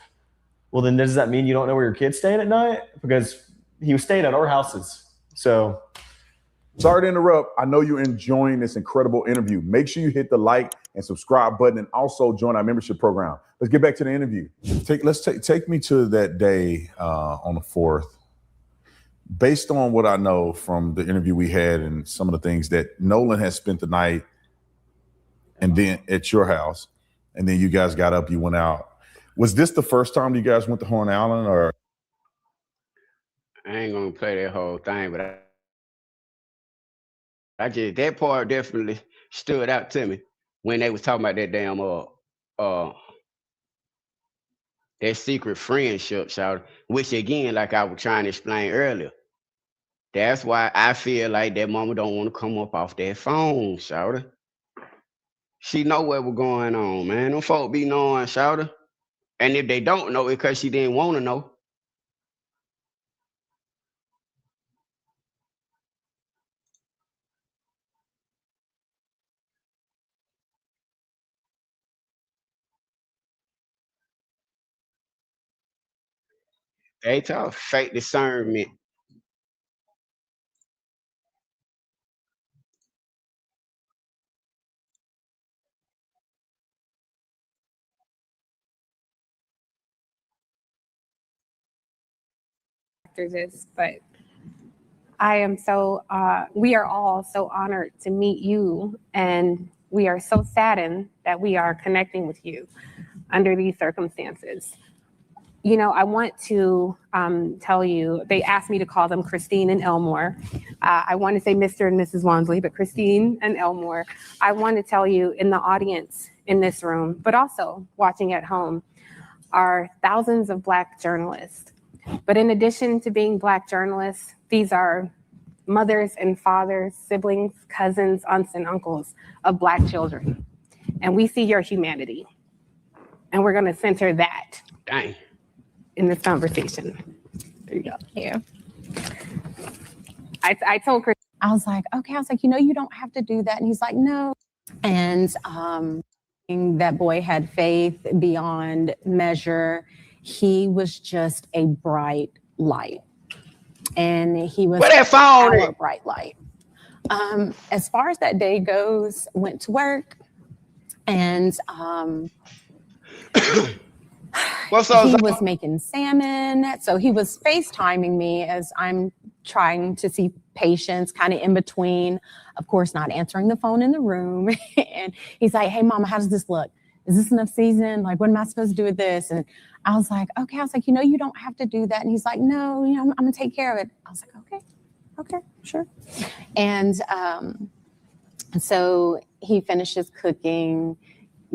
Well, then does that mean you don't know where your kid's staying at night? Because he was staying at our houses. So. Sorry to interrupt. I know you're enjoying this incredible interview. Make sure you hit the like and subscribe button and also join our membership program. Let's get back to the interview. Take me to that day on the 4th. Based on what I know from the interview we had and some of the things that Nolan has spent the night and then at your house, and then you guys got up, you went out. Was this the first time you guys went to Horn Island, or? I ain't gonna play that whole thing, but I just that part definitely stood out to me when they was talking about that damn That secret friendship, shout, which again, like I was trying to explain earlier, that's why I feel like that mama don't want to come up off that phone, shout. She know what was going on, man. Them folk be knowing, shout. And if they don't know, it's because she didn't want to know. They talk fake discernment. After this, but I am so, we are all so honored to meet you, and we are so saddened that we are connecting with you under these circumstances. You know, I want to tell you, they asked me to call them Christine and Elmore. I want to say Mr. and Mrs. Wansley, but Christine and Elmore. I want to tell you, in the audience in this room, but also watching at home, are thousands of Black journalists. But in addition to being Black journalists, these are mothers and fathers, siblings, cousins, aunts, and uncles of Black children. And we see your humanity. And we're going to center that Dang. in this conversation. There you go. Yeah. I told Chris, I was like, okay. I was like, you know, you don't have to do that. And he's like, no. And that boy had faith beyond measure. He was just a bright light. And he was Where that phone our bright light. As far as that day goes, went to work, and What's up? he was making salmon. So he was FaceTiming me as I'm trying to see patients kind of in between, of course, not answering the phone in the room. And he's like, hey, mama, how does this look? Is this enough season? Like, what am I supposed to do with this? And I was like, okay. I was like, you know, you don't have to do that. And he's like, no, you know, I'm going to take care of it. I was like, okay, sure. And so he finishes cooking,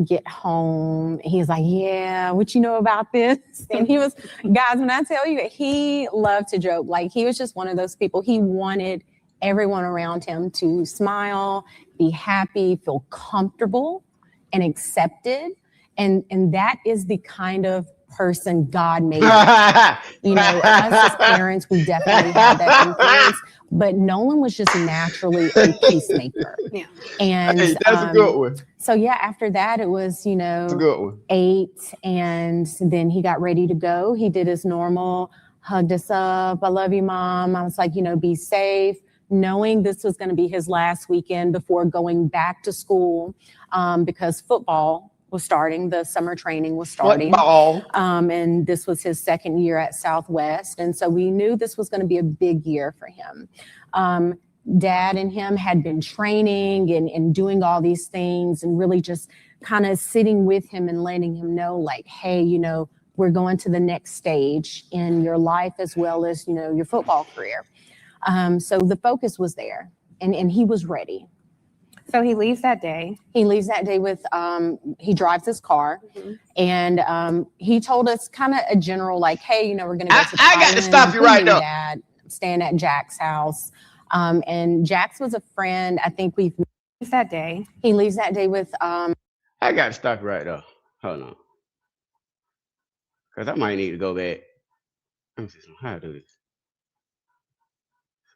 get home. He's like, yeah, what you know about this? And he was, guys, when I tell you, he loved to joke. Like, he was just one of those people. He wanted everyone around him to smile, be happy, feel comfortable and accepted. And that is the kind of person God made. You know, us as parents, we definitely had that influence. But Nolan was just naturally a peacemaker. Yeah. And Hey, that's a good one. so yeah, after that it was, you That's a know, good one. 8, and then he got ready to go. He did his normal, hugged us up. I love you, Mom. I was like, you know, be safe, knowing this was going to be his last weekend before going back to school, because football was starting, the summer training was starting. Football. And this was his second year at Southwest. And so we knew this was going to be a big year for him. Dad and him had been training and doing all these things, and really just kind of sitting with him and letting him know, like, hey, you know, we're going to the next stage in your life as well as, you know, your football career. So the focus was there, and he was ready. so he leaves that day. He leaves that day with, he drives his car, and he told us kind of a general, like, hey, you know, we're going to go to I got to stop you right there. Dad, staying at Jack's house. And Jack's was a friend. I think Leaves that day. he leaves that day with, I got to stop you right there. Hold on. Because I might need to go back. Let me see how to do this.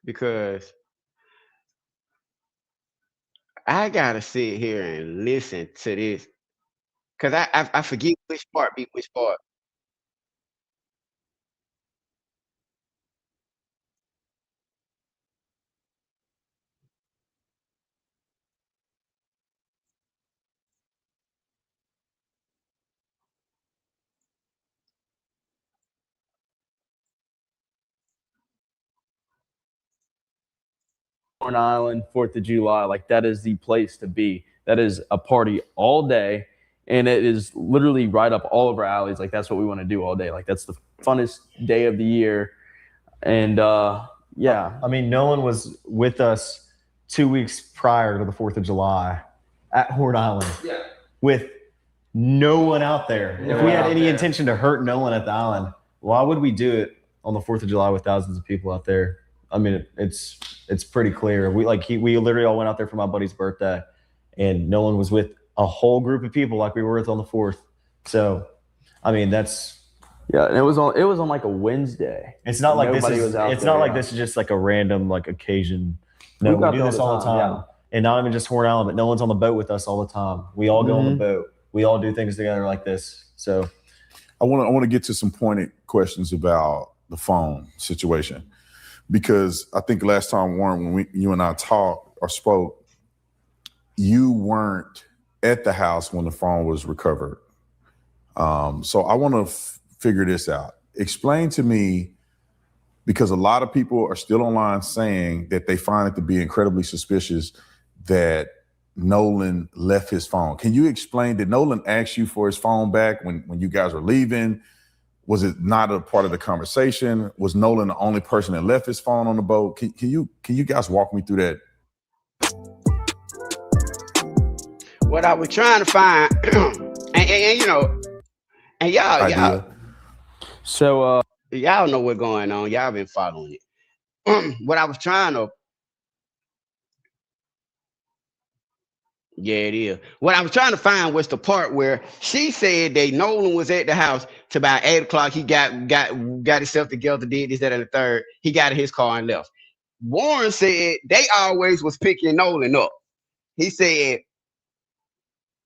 Because I got to sit here and listen to this. Because I forget which part be which part. Corn Island, 4th of July, like that is the place to be. That is a party all day, and it is literally right up all of our alleys. Like that's what we want to do all day. Like that's the funnest day of the year. And yeah, I mean, Nolan was with us 2 weeks prior to the 4th of July at Horn Island with no one out there. If we had any intention to hurt no one at the island, why would we do it on the 4th of July with thousands of people out there? I mean, it's pretty clear. We literally all went out there for my buddy's birthday, and Nolan was with a whole group of people like we were with on the 4th. So, I mean, that's and it was on like a Wednesday. It's not like Nobody this is. was out It's there, not like this is just like a random like occasion. No, We've we got do there this all all the the time, time, and not even just Horn Island, but no one's on the boat with us all the time. We all go on the boat. We all do things together like this. So, I want to get to some pointed questions about the phone situation, because I think last time, Warren, when you and I talked or spoke, you weren't at the house when the phone was recovered. So I want to figure this out. Explain to me, because a lot of people are still online saying that they find it to be incredibly suspicious that Nolan left his phone. Can you explain, did Nolan ask you for his phone back when you guys were leaving? Was it not a part of the conversation? Was Nolan the only person that left his phone on the boat? Can you guys walk me through that? What I was trying to find, and you know, and y'all, So y'all know what's going on. Y'all been following it. What I was trying to, yeah, it is. What I was trying to find was the part where she said that Nolan was at the house to about 8 o'clock. He got himself together, did this, that, and the third. He got in his car and left. Warren said they always was picking Nolan up. He said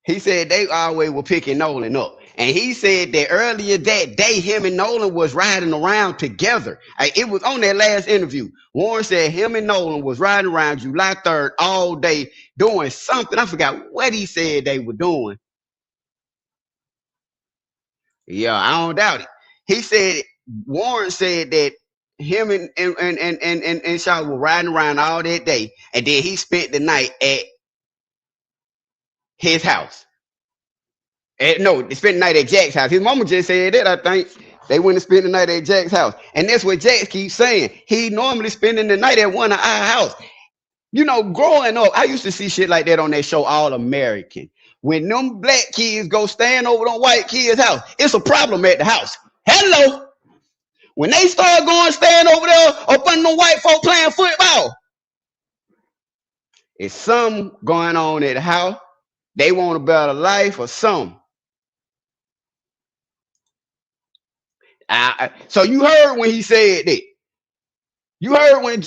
they always were picking Nolan up. And he said that earlier that day, him and Nolan was riding around together. It was on that last interview. Warren said him and Nolan was riding around July 3rd all day doing something. I forgot what he said they were doing. Yeah, I don't doubt it. He said, Warren said that him and Shaw were riding around all that day. And then he spent the night at his house. No, they spent the night at Jack's house. His mama just said that, I think. They went and spent the night at Jack's house. And that's what Jack keeps saying. He normally spending the night at one of our house. You know, growing up, I used to see shit like that on that show, All American. When them black kids go stand over them white kids' house, it's a problem at the house. Hello. When they start going stand over there up under them white folk playing football, it's something going on at the house. They want a better life or something. So you heard when he said that. You heard when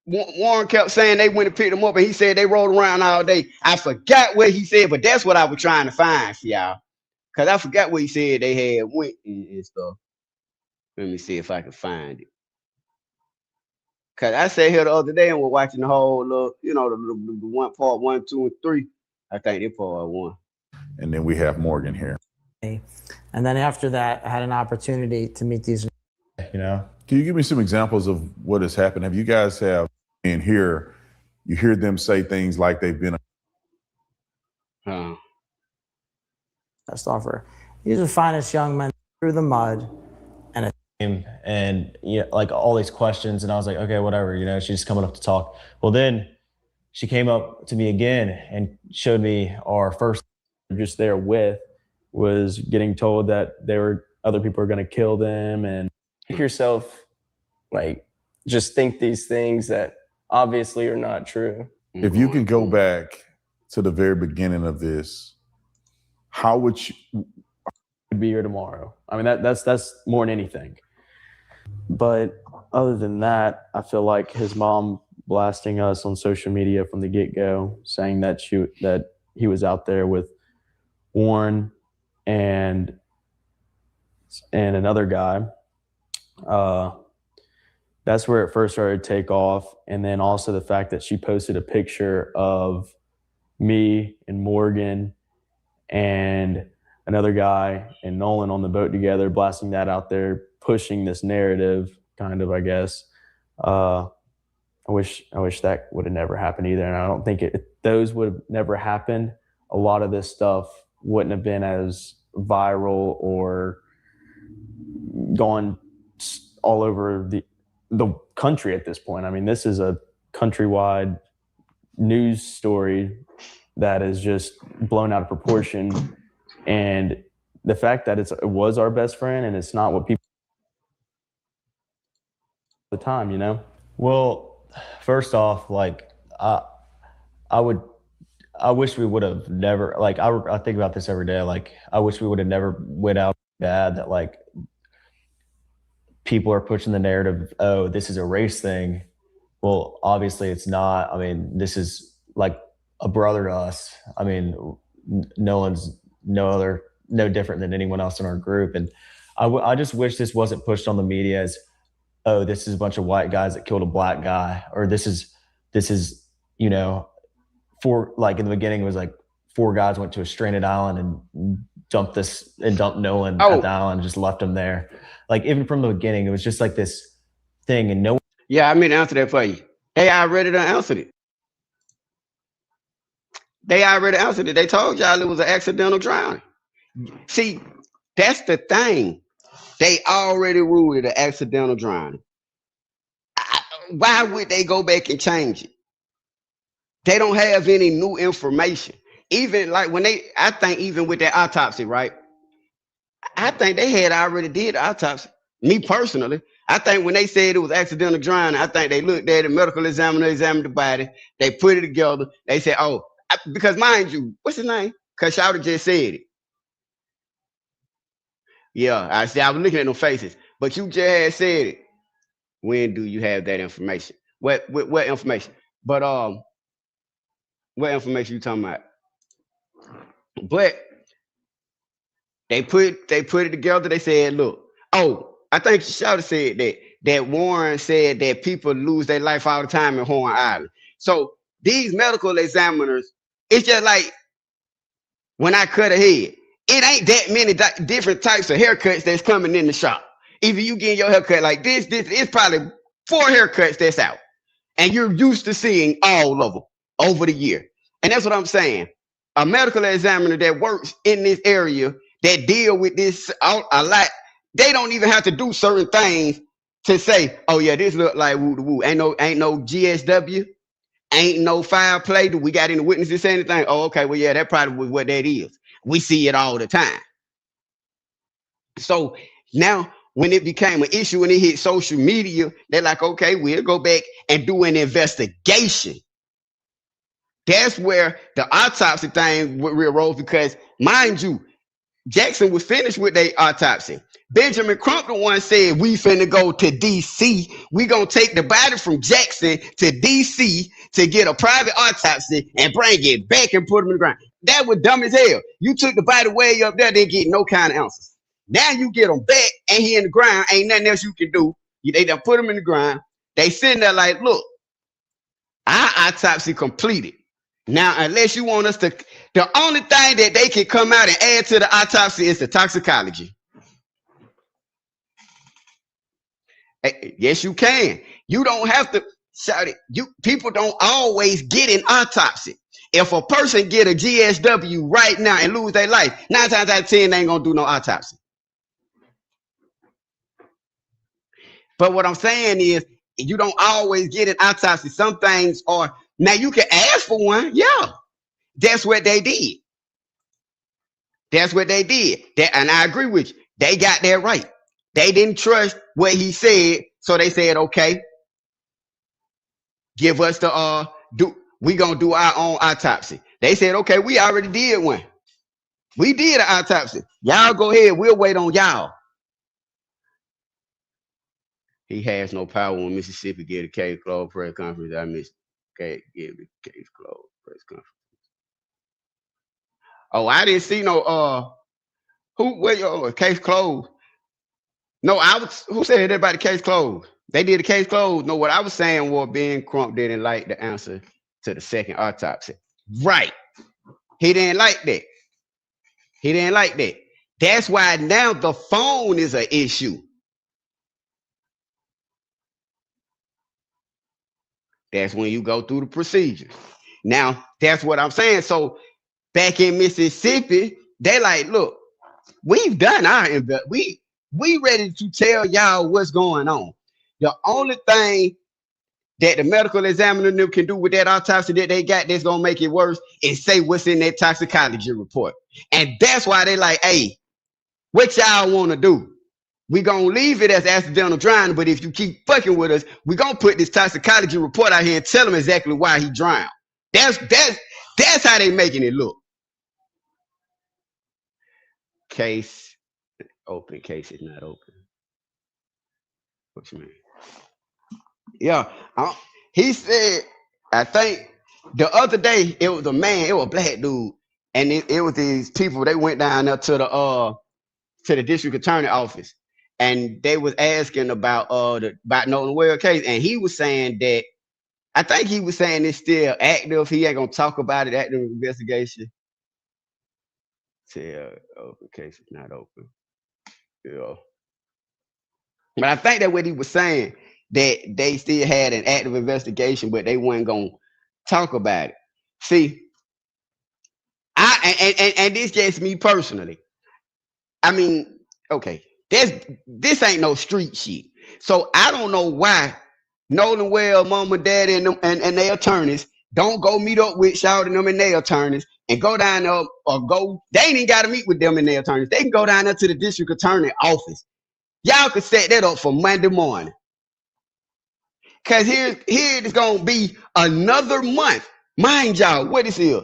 Warren kept saying they went and picked him up, and he said they rode around all day. I forgot what he said, but that's what I was trying to find for y'all. Because I forgot what he said they had went and stuff. Let me see if I can find it. Because I sat here the other day and we're watching the whole, the one part 1, 2, and 3. I think they part 1. And then we have Morgan here. And then after that, I had an opportunity to meet these. Can you give me some examples of what has happened? Have you guys in here, you hear them say things like they've been. Best offer. These are the finest young men through the mud. And like all these questions, and I was like, okay, whatever, she's just coming up to talk. Well, then she came up to me again and showed me our first just there with was getting told that other people were going to kill them. And Make yourself just think these things that obviously are not true. If you can go back to the very beginning of this, how would you be here tomorrow? I mean, that's more than anything. But other than that, I feel like his mom blasting us on social media from the get-go, saying that he was out there with Warren and another guy. That's where it first started to take off. And then also the fact that she posted a picture of me and Morgan and another guy and Nolan on the boat together, blasting that out there, pushing this narrative, kind of, I guess. I wish that would have never happened either. And I don't think those would have never happened. A lot of this stuff wouldn't have been as viral or gone all over the country at this point. I mean, this is a countrywide news story that is just blown out of proportion And the fact that it was our best friend and it's not what people the time, you know? Well, first off, like I wish we would have never, like, I think about this every day. Like, I wish we would have never went out bad that, like, people are pushing the narrative of, oh, this is a race thing. Well, obviously it's not. I mean, this is like a brother to us. I mean, Nolan's no different than anyone else in our group. And I just wish this wasn't pushed on the media as, oh, this is a bunch of white guys that killed a black guy, or this is, you know, like in the beginning it was like 4 guys went to a stranded island and dumped Nolan at the island and just left him there. Like, even from the beginning, it was just like this thing, and no one. Yeah, I mean, answer that for you. They already done answered it. They told y'all it was an accidental drowning. See, that's the thing. They already ruled it an accidental drowning. Why would they go back and change it? They don't have any new information. Even like I think even with that autopsy, right? I think they had already did the autopsy. Me personally, I think when they said it was accidental drowning, I think they looked at it, medical examiner examined the body, they put it together, they said, oh, because mind you, what's his name? Because Shouter just said it. Yeah, I was looking at no faces, but you just had said it. When do you have that information? What information? But what information you talking about? But they put it together. They said, look, oh, I think Shouter said that Warren said that people lose their life all the time in Horn Island. So these medical examiners, it's just like when I cut a head, it ain't that many different types of haircuts that's coming in the shop. Either you getting your haircut like this, it's probably 4 haircuts that's out. And you're used to seeing all of them over the year. And that's what I'm saying. A medical examiner that works in this area that deal with this a lot, they don't even have to do certain things to say, oh yeah, this look like woo. Ain't no GSW, ain't no foul play. Do we got any witnesses say anything? Oh, okay, well, yeah, that probably was what that is. We see it all the time. So now when it became an issue and it hit social media, they're like, okay, we'll go back and do an investigation. That's where the autopsy thing real rose, because mind you, Jackson was finished with their autopsy. Benjamin Crump the one said, we finna go to DC. We gonna take the body from Jackson to DC to get a private autopsy and bring it back and put them in the ground. That was dumb as hell. You took the body way up there, they get no kind of answers. Now you get them back and he in the ground, ain't nothing else you can do. They done put him in the ground. They sitting there like, look, our autopsy completed. Now, unless you want us to, the only thing that they can come out and add to the autopsy is the toxicology. Yes, you can. You don't have to shout it. People don't always get an autopsy. If a person get a GSW right now and lose their life, 9 times out of 10, they ain't gonna do no autopsy. But what I'm saying is, you don't always get an autopsy. Some things are, now you can ask for one. Yeah, that's what they did. That's what they did. And I agree with you. They got that right. They didn't trust what he said, so they said, okay, give us the we gonna do our own autopsy. They said, okay, we already did one. We did an autopsy. Y'all go ahead. We'll wait on y'all. He has no power when Mississippi get a case closed press conference. I missed give the case closed press conference. Oh, I didn't see no case closed. No, who said everybody case closed? They did the case closed. No, what I was saying was Ben Crump didn't like the answer to the second autopsy. Right. He didn't like that. He didn't like that. That's why now the phone is an issue. That's when you go through the procedures. Now, that's what I'm saying. So back in Mississippi, they like, look, we've done our we ready to tell y'all what's going on. The only thing that the medical examiner them can do with that autopsy that they got that's gonna make it worse is say what's in that toxicology report. And that's why they like, hey, what y'all wanna do? We gonna leave it as accidental drowning, but if you keep fucking with us, we gonna put this toxicology report out here and tell them exactly why he drowned. That's how they making it look. Case open, case is not open. What you mean? Yeah, he said, I think the other day it was a man, it was a black dude, and it was these people. They went down there to the district attorney office, and they was asking about about Nolan Wells case, and he was saying that I think he was saying it's still active. He ain't gonna talk about it. Active investigation. Tell open case is not open. Yeah. But I think that's what he was saying, that they still had an active investigation, but they weren't gonna talk about it. See, and this just me personally. I mean, okay, this ain't no street shit. So I don't know why Nolan Wells, mama, daddy, and them and their attorneys don't go meet up with Shout and them and their attorneys and go down there or go. They ain't even got to meet with them and their attorneys. They can go down there to the district attorney office. Y'all could set that up for Monday morning. Cause here it's gonna be another month. Mind y'all, what is here?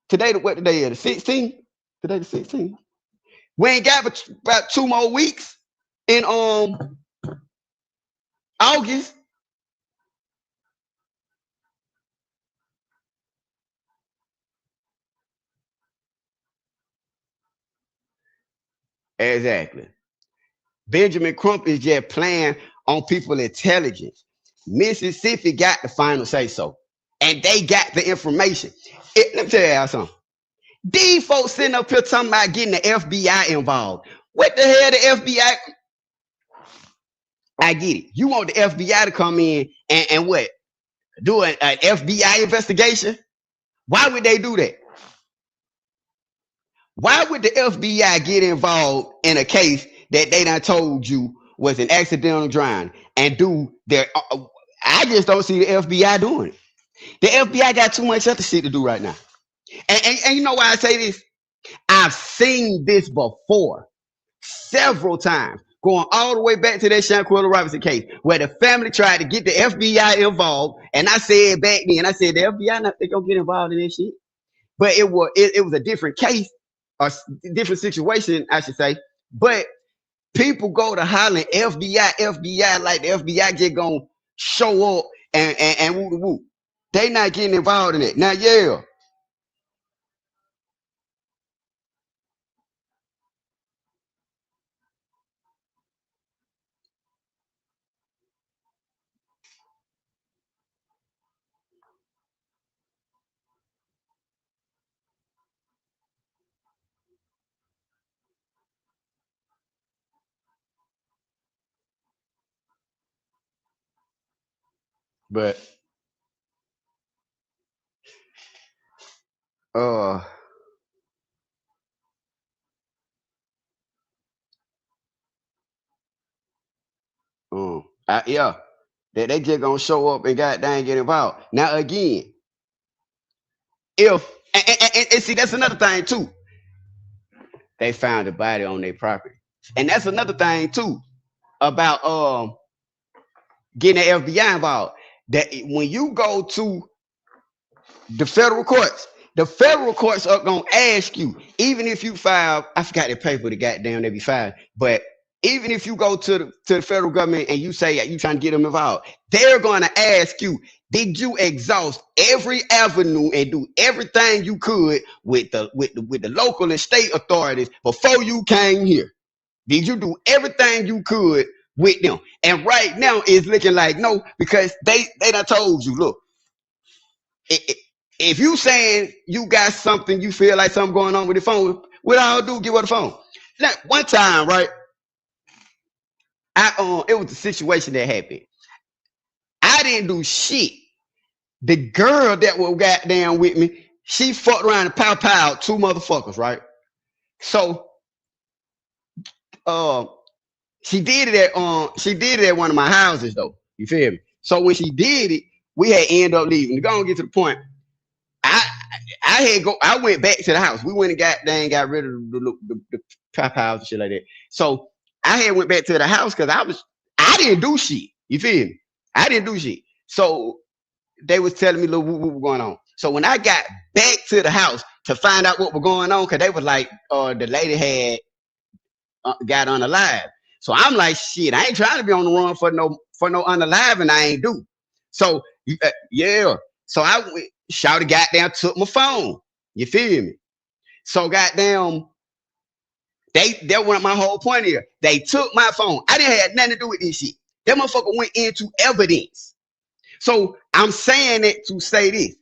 Today, what today is? The 16th? Today the 16th. We ain't got about 2 more weeks in August. Exactly. Benjamin Crump is just playing on people's intelligence. Mississippi got the final say so. And they got the information. Let me tell y'all something. These folks sitting up here talking about getting the FBI involved. What the hell the FBI? I get it. You want the FBI to come in and what? Do an FBI investigation? Why would they do that? Why would the FBI get involved in a case that they done told you was an accidental drowning and do their? I just don't see the FBI doing it. The FBI got too much other shit to do right now. And you know why I say this? I've seen this before several times, going all the way back to that Shanquella Robinson case, where the family tried to get the FBI involved, and I said back then, I said the FBI not they gonna get involved in this shit, but it was a different case, or different situation, I should say. But people go to hollering FBI like the FBI just gonna show up and woo woo. They not getting involved in it now. Yeah. But yeah, that they just gonna show up and goddamn get involved. Now again, if and see that's another thing too. They found the body on their property, and that's another thing too about getting the FBI involved. That when you go to the federal courts are gonna ask you, even if you file, I forgot the paper, the goddamn they be filed, but even if you go to the federal government and you say you trying to get them involved, they're gonna ask you, did you exhaust every avenue and do everything you could with the local and state authorities before you came here? Did you do everything you could with them? And right now it's looking like no, because they done told you, look, if you saying you got something, you feel like something going on with the phone, what I'll do, give her the phone. Now, one time, right? It was a situation that happened. I didn't do shit. The girl that was goddamn with me, she fucked around and pow 2 motherfuckers, right? So, she did it at one of my houses though. You feel me? So when she did it, we had ended up leaving. To go and get to the point, I went back to the house. We went and got rid of the trap house and shit like that. So I had went back to the house because I didn't do shit. You feel me? I didn't do shit. So they was telling me what was going on. So when I got back to the house to find out what was going on, because they was like, the lady had got unalive. So I'm like, shit, I ain't trying to be on the run for no unalive, and I ain't do. So yeah. So I went, shouted, goddamn, took my phone. You feel me? So goddamn, that went my whole point here. They took my phone. I didn't have nothing to do with this shit. That motherfucker went into evidence. So I'm saying it to say this.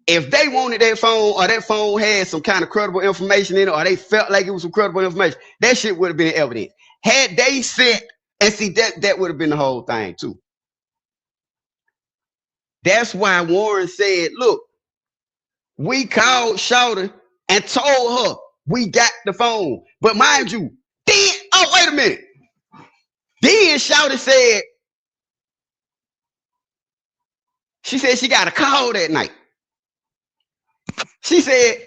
If they wanted that phone, or that phone had some kind of credible information in it, or they felt like it was some credible information, that shit would have been evidence. Had they sent, and see, that would have been the whole thing too. That's why Warren said, look, we called Shawty and told her we got the phone. But mind you, then, oh, wait a minute. Then Shawty said, she said she got a call that night. She said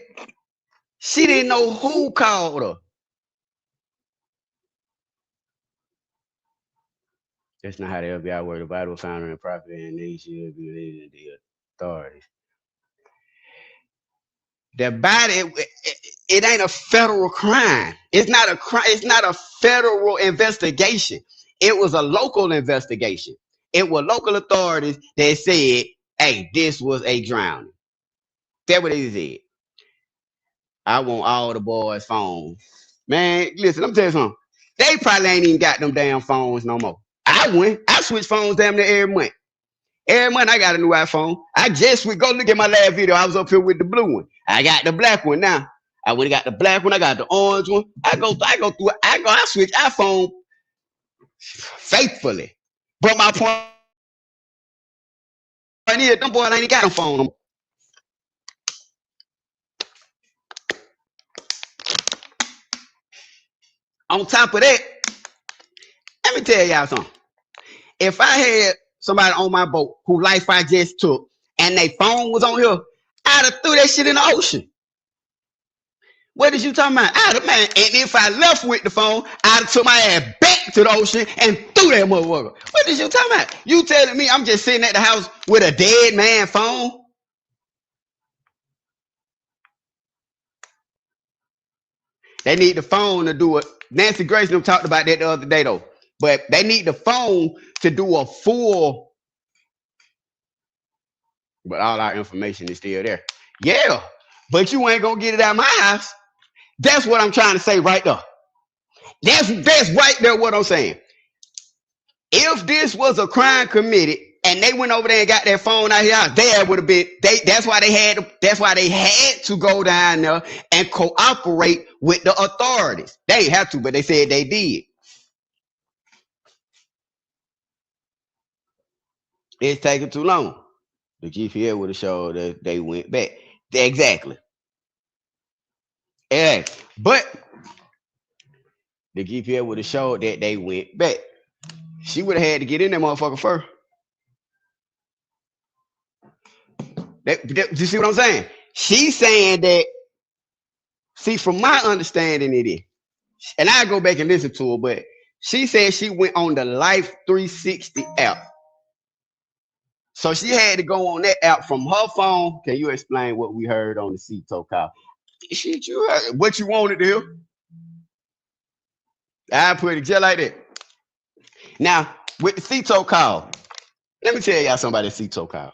she didn't know who called her. That's not how the FBI worked. The body was found on the property and they should be leading the authorities. The body, it ain't a federal crime. It's not a crime. It's not a federal investigation. It was a local investigation. It was local authorities that said, hey, this was a drowning. That's what they said. I want all the boys' phones. Man, listen, I'm telling you something. They probably ain't even got them damn phones no more. I switch phones damn near every month. Every month I got a new iPhone. I just would go look at my last video. I was up here with the blue one. I got the black one now. I went and got the black one. I got the orange one. I switch iPhone faithfully. But my point is, them boys ain't got no phone no more. On top of that, let me tell y'all something. If I had somebody on my boat who Lyfe I just took and their phone was on here, I'd have threw that shit in the ocean. What is you talking about? Man, and if I left with the phone, I'd have took my ass back to the ocean and threw that motherfucker. What is you talking about? You telling me I'm just sitting at the house with a dead man phone? They need the phone to do it. Nancy Grace and them talked about that the other day though. But they need the phone to do a full, but all our information is still there. Yeah, but you ain't gonna get it out of my house. That's what I'm trying to say right there. That's right there what I'm saying. If this was a crime committed and they went over there and got that phone out here, there would have been. That's why they had to go down there and cooperate with the authorities. They ain't have to, but they said they did. It's taking too long. The GPS would have showed that they went back. Exactly. Yeah. But the GPS would have showed that they went back. She would have had to get in that motherfucker first. You see what I'm saying? She's saying that, see, from my understanding it is, and I go back and listen to her, but she said she went on the Lyfe 360 app. So she had to go on that app from her phone. Can you explain what we heard on the CTO call? Shit, you heard what you wanted to hear. I put it just like that. Now, with the CTO call, let me tell y'all something about the CTO call.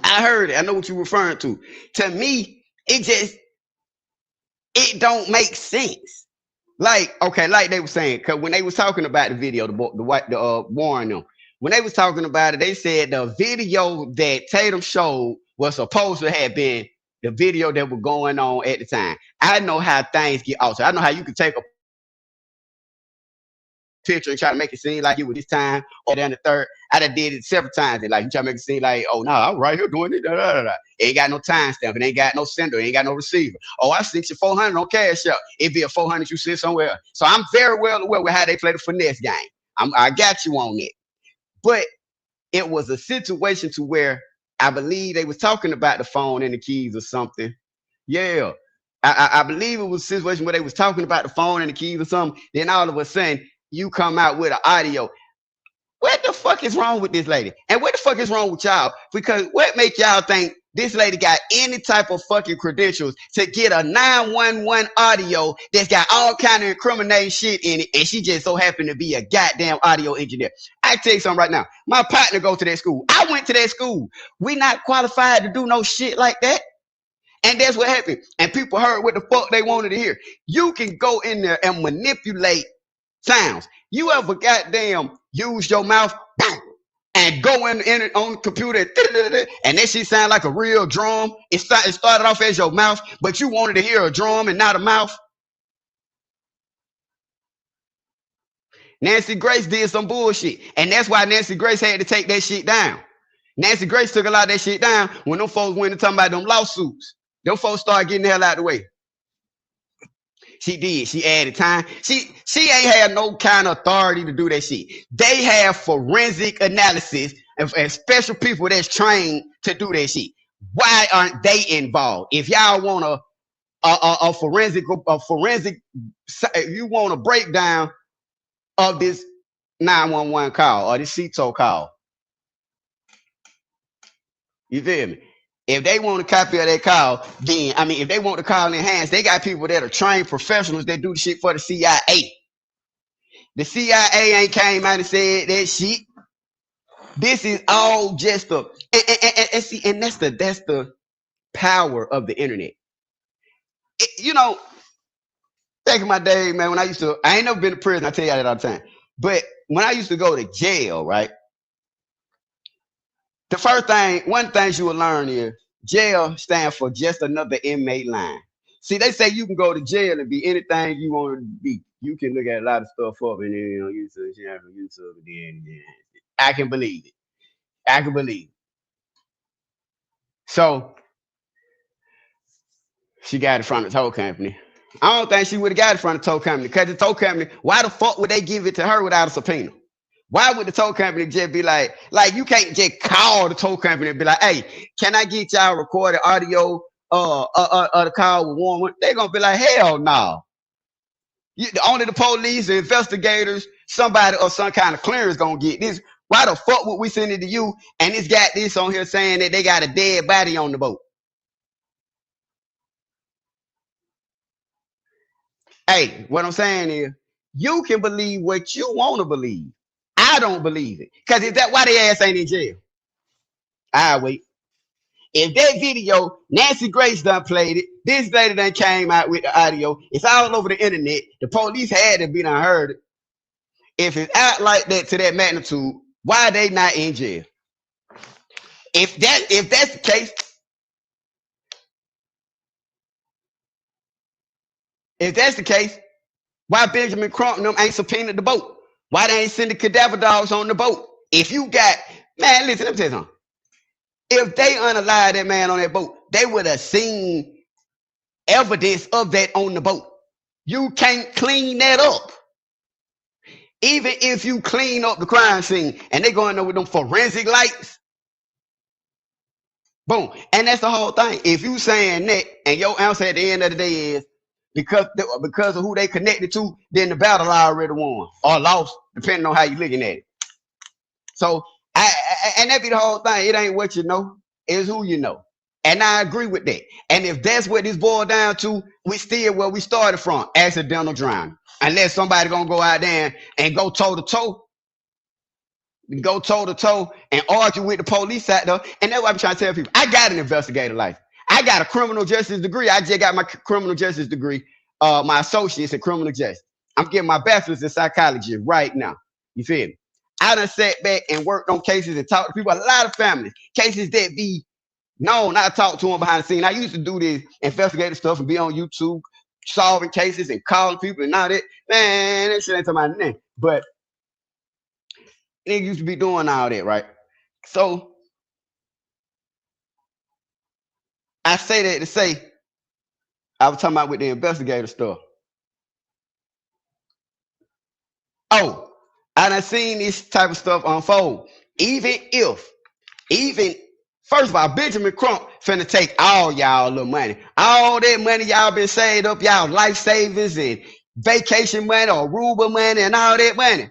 I heard it. I know what you're referring to. To me, it don't make sense. Like, okay, like they were saying, because when they was talking about the video, the Warren them, when they was talking about it, they said the video that Tatum showed was supposed to have been the video that was going on at the time. I know how things get altered. I know how you can take a picture and try to make it seem like it was this time or then the third. I done did it several times. And like you try to make it seem like, oh no, I'm right here doing it. It ain't got no timestamp. It ain't got no sender. It ain't got no receiver. Oh, I sent you 400 on Cash App. It'd be a 400 you sent somewhere else. So I'm very well aware with how they play the finesse game. I got you on it. But it was a situation to where I believe they was talking about the phone and the keys or something. Yeah. I believe it was a situation where they was talking about the phone and the keys or something. Then all of a sudden, you come out with an audio. What the fuck is wrong with this lady? And what the fuck is wrong with y'all? Because what make y'all think this lady got any type of fucking credentials to get a 911 audio that's got all kind of incriminating shit in it, and she just so happened to be a goddamn audio engineer? I tell you something right now. My partner go to that school. I went to that school. We not qualified to do no shit like that. And that's what happened. And people heard what the fuck they wanted to hear. You can go in there and manipulate sounds. You ever goddamn use your mouth and go in on the computer and that shit sound like a real drum? It started off as your mouth, but you wanted to hear a drum and not a mouth. Nancy Grace did some bullshit, and that's why Nancy Grace had to take that shit down. Nancy Grace took a lot of that shit down when them folks went and talking about them lawsuits. Them folks started getting the hell out of the way. She did. She added time. She ain't had no kind of authority to do that shit. They have forensic analysis and special people that's trained to do that shit. Why aren't they involved? If y'all want a forensic, if you want a breakdown of this 911 call or this CTO call, you feel me? If they want a copy of that call, then, I mean, if they want the call enhanced, they got people that are trained professionals that do the shit for the CIA. The CIA ain't came out and said that shit. This is all just and that's the power of the internet. You know, back in my day, man, when I ain't never been to prison, I tell y'all that all the time. But when I used to go to jail, right? One thing you will learn is jail stands for just another inmate line. See, they say you can go to jail and be anything you want to be. You can look at a lot of stuff up and then on YouTube, and then I can believe it. I can believe it. So she got it from the tow company. I don't think she would have got it from the tow company because the tow company, why the fuck would they give it to her without a subpoena? Why would the tow company just be like you can't just call the tow company and be like, hey, can I get y'all recorded audio of the call with Warren? They're gonna be like, hell no. Only the police, the investigators, somebody or some kind of clearance gonna get this. Why the fuck would we send it to you? And it's got this on here saying that they got a dead body on the boat. Hey, what I'm saying is you can believe what you want to believe. I don't believe it. Because if that why they ass ain't in jail. I wait. If that video, Nancy Grace done played it, this lady done came out with the audio, it's all over the internet. The police had to be done heard it. If it's out like that to that magnitude, why are they not in jail? If that's the case, why Benjamin Crump and them ain't subpoenaed the boat? Why they ain't sending cadaver dogs on the boat? If you got, man, listen, let me tell you something. If they unalived that man on that boat, they would have seen evidence of that on the boat. You can't clean that up. Even if you clean up the crime scene and they going there with them forensic lights, boom. And that's the whole thing. If you saying that and your answer at the end of the day is because of who they connected to, then the battle already won or lost, depending on how you looking at it. So, and that be the whole thing. It ain't what you know, it's who you know. And I agree with that. And if that's what this boiled down to, we still where we started from, accidental drowning. Unless somebody gonna go out there and go toe to toe and argue with the police out there. And that's what I'm trying to tell people. I got an investigative license. I got a criminal justice degree. I just got my criminal justice degree, my associate's in criminal justice. I'm getting my bachelor's in psychology right now. You feel me? I done sat back and worked on cases and talked to people, a lot of families, cases that be known. I talked to them behind the scene. I used to do this investigative stuff and be on YouTube, solving cases and calling people and all that. Man, that shit ain't talking about nothing. But niggas used to be doing all that, right? So I say that to say, I was talking about with the investigator stuff. Oh, I done seen this type of stuff unfold. even first of all, Benjamin Crump finna take all y'all little money. All that money y'all been saved up, y'all life savings and vacation money or Aruba money and all that money.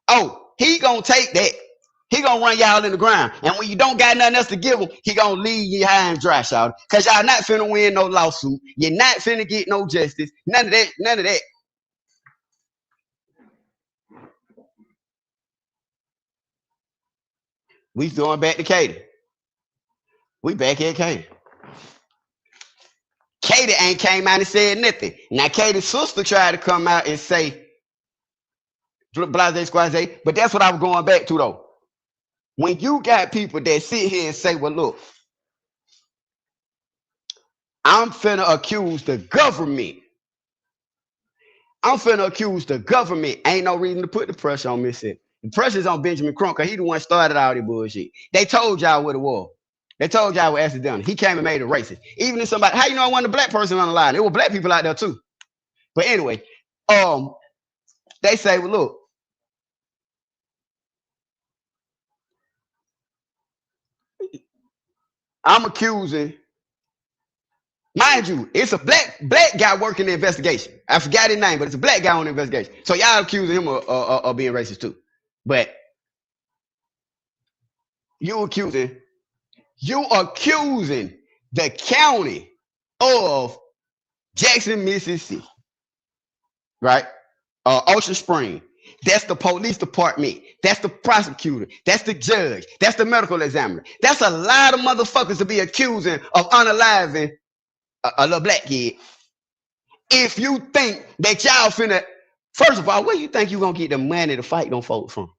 Oh, he gonna take that. He gonna run y'all in the ground. And when you don't got nothing else to give him, he gonna leave you high and dry, y'all. Cause y'all not finna win no lawsuit. You're not finna get no justice. None of that. None of that. We throwing back to Katie. We back at Katie. Katie ain't came out and said nothing. Now Katie's sister tried to come out and say blase squaze, but that's what I was going back to though. When you got people that sit here and say, well, look, I'm finna accuse the government. I'm finna accuse the government. Ain't no reason to put the pressure on Mississippi. The pressure's on Benjamin Crump because he the one started all this bullshit. They told y'all what it was. They told y'all what accidental. He came and made it racist. Even if somebody, how you know I wasn't a black person on the line? There were black people out there too. But anyway, they say, well, look, I'm accusing, mind you, it's a black guy working the investigation. I forgot his name, but it's a black guy on the investigation. So y'all accusing him of being racist too. But you accusing the county of Jackson, Mississippi, right? Ocean Spring. That's the police department. That's the prosecutor. That's the judge. That's the medical examiner. That's a lot of motherfuckers to be accusing of unaliving a little black kid. If you think that y'all finna, first of all, where you think you gonna get the money to fight them folks from?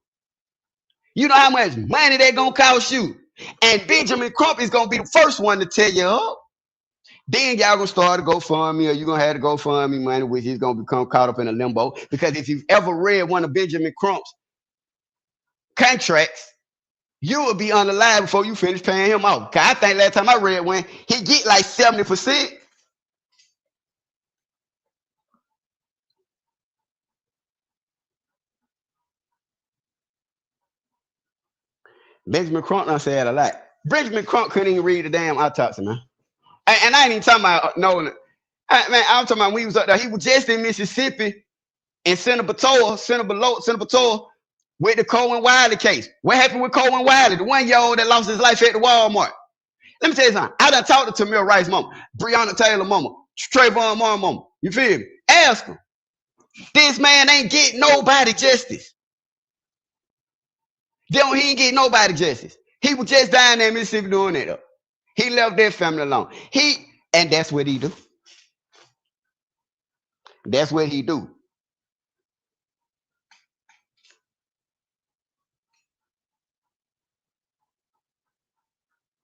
You know how much money they gonna cost you? And Benjamin Crump is gonna be the first one to tell you up. Then y'all gonna start to GoFundMe, or you're gonna have to GoFundMe money, which is gonna become caught up in a limbo. Because if you've ever read one of Benjamin Crump's contracts, you will be unalive before you finish paying him off. Cause I think last time I read one, he get like 70%. Benjamin Crump done said a lot. Benjamin Crump couldn't even read the damn autopsy, man. And I ain't even talking about Nolan. I'm talking about when he was up there. He was just in Mississippi and Senator Bator with the Cohen Wiley case. What happened with Cohen Wiley? The 1-year-old that lost his life at the Walmart. Let me tell you something. I done talked to Tamir Rice's mama, Breonna Taylor mama, Trayvon Martin mama. You feel me? Ask him. This man ain't getting nobody justice. He ain't getting nobody justice. He was just down there in Mississippi doing it up. He left their family alone. And that's what he do. That's what he do.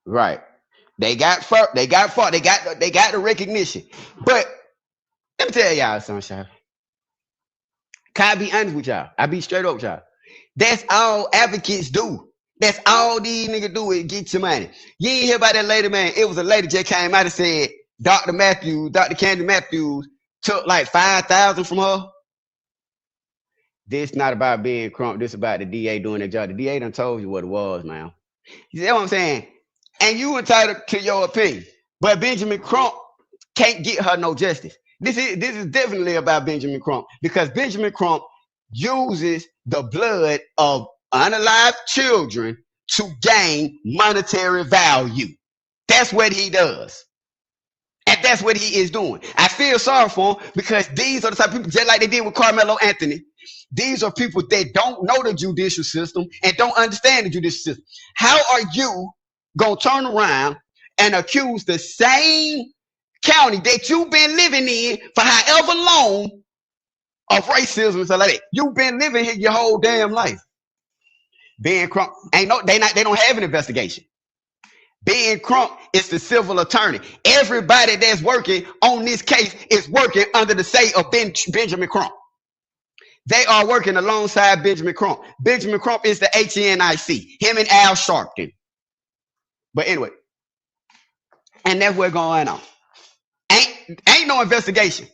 Right. They got fought. They got the recognition. But let me tell y'all something, can I be honest with y'all? I be straight up with y'all. That's all advocates do. That's all these niggas do is get your money. You ain't hear about that lady, man. It was a lady just came out and said Dr. Candy Matthews took like $5,000 from her. This not about being Crump. This about the DA doing their job. The DA done told you what it was, man. You see what I'm saying? And you entitled to your opinion. But Benjamin Crump can't get her no justice. This is definitely about Benjamin Crump, because Benjamin Crump uses the blood of unalived children to gain monetary value. That's what he does. And that's what he is doing. I feel sorry for him, because these are the type of people, just like they did with Carmelo Anthony. These are people that don't know the judicial system and don't understand the judicial system. How are you going to turn around and accuse the same county that you've been living in for however long of racism and stuff like that? You've been living here your whole damn life. Ben Crump they don't have an investigation. Ben Crump is the civil attorney. Everybody that's working on this case is working under the say of Benjamin Crump. They are working alongside Benjamin Crump. Benjamin Crump is the HNIC. Him and Al Sharpton. But anyway, and that's what's going on. Ain't no investigation.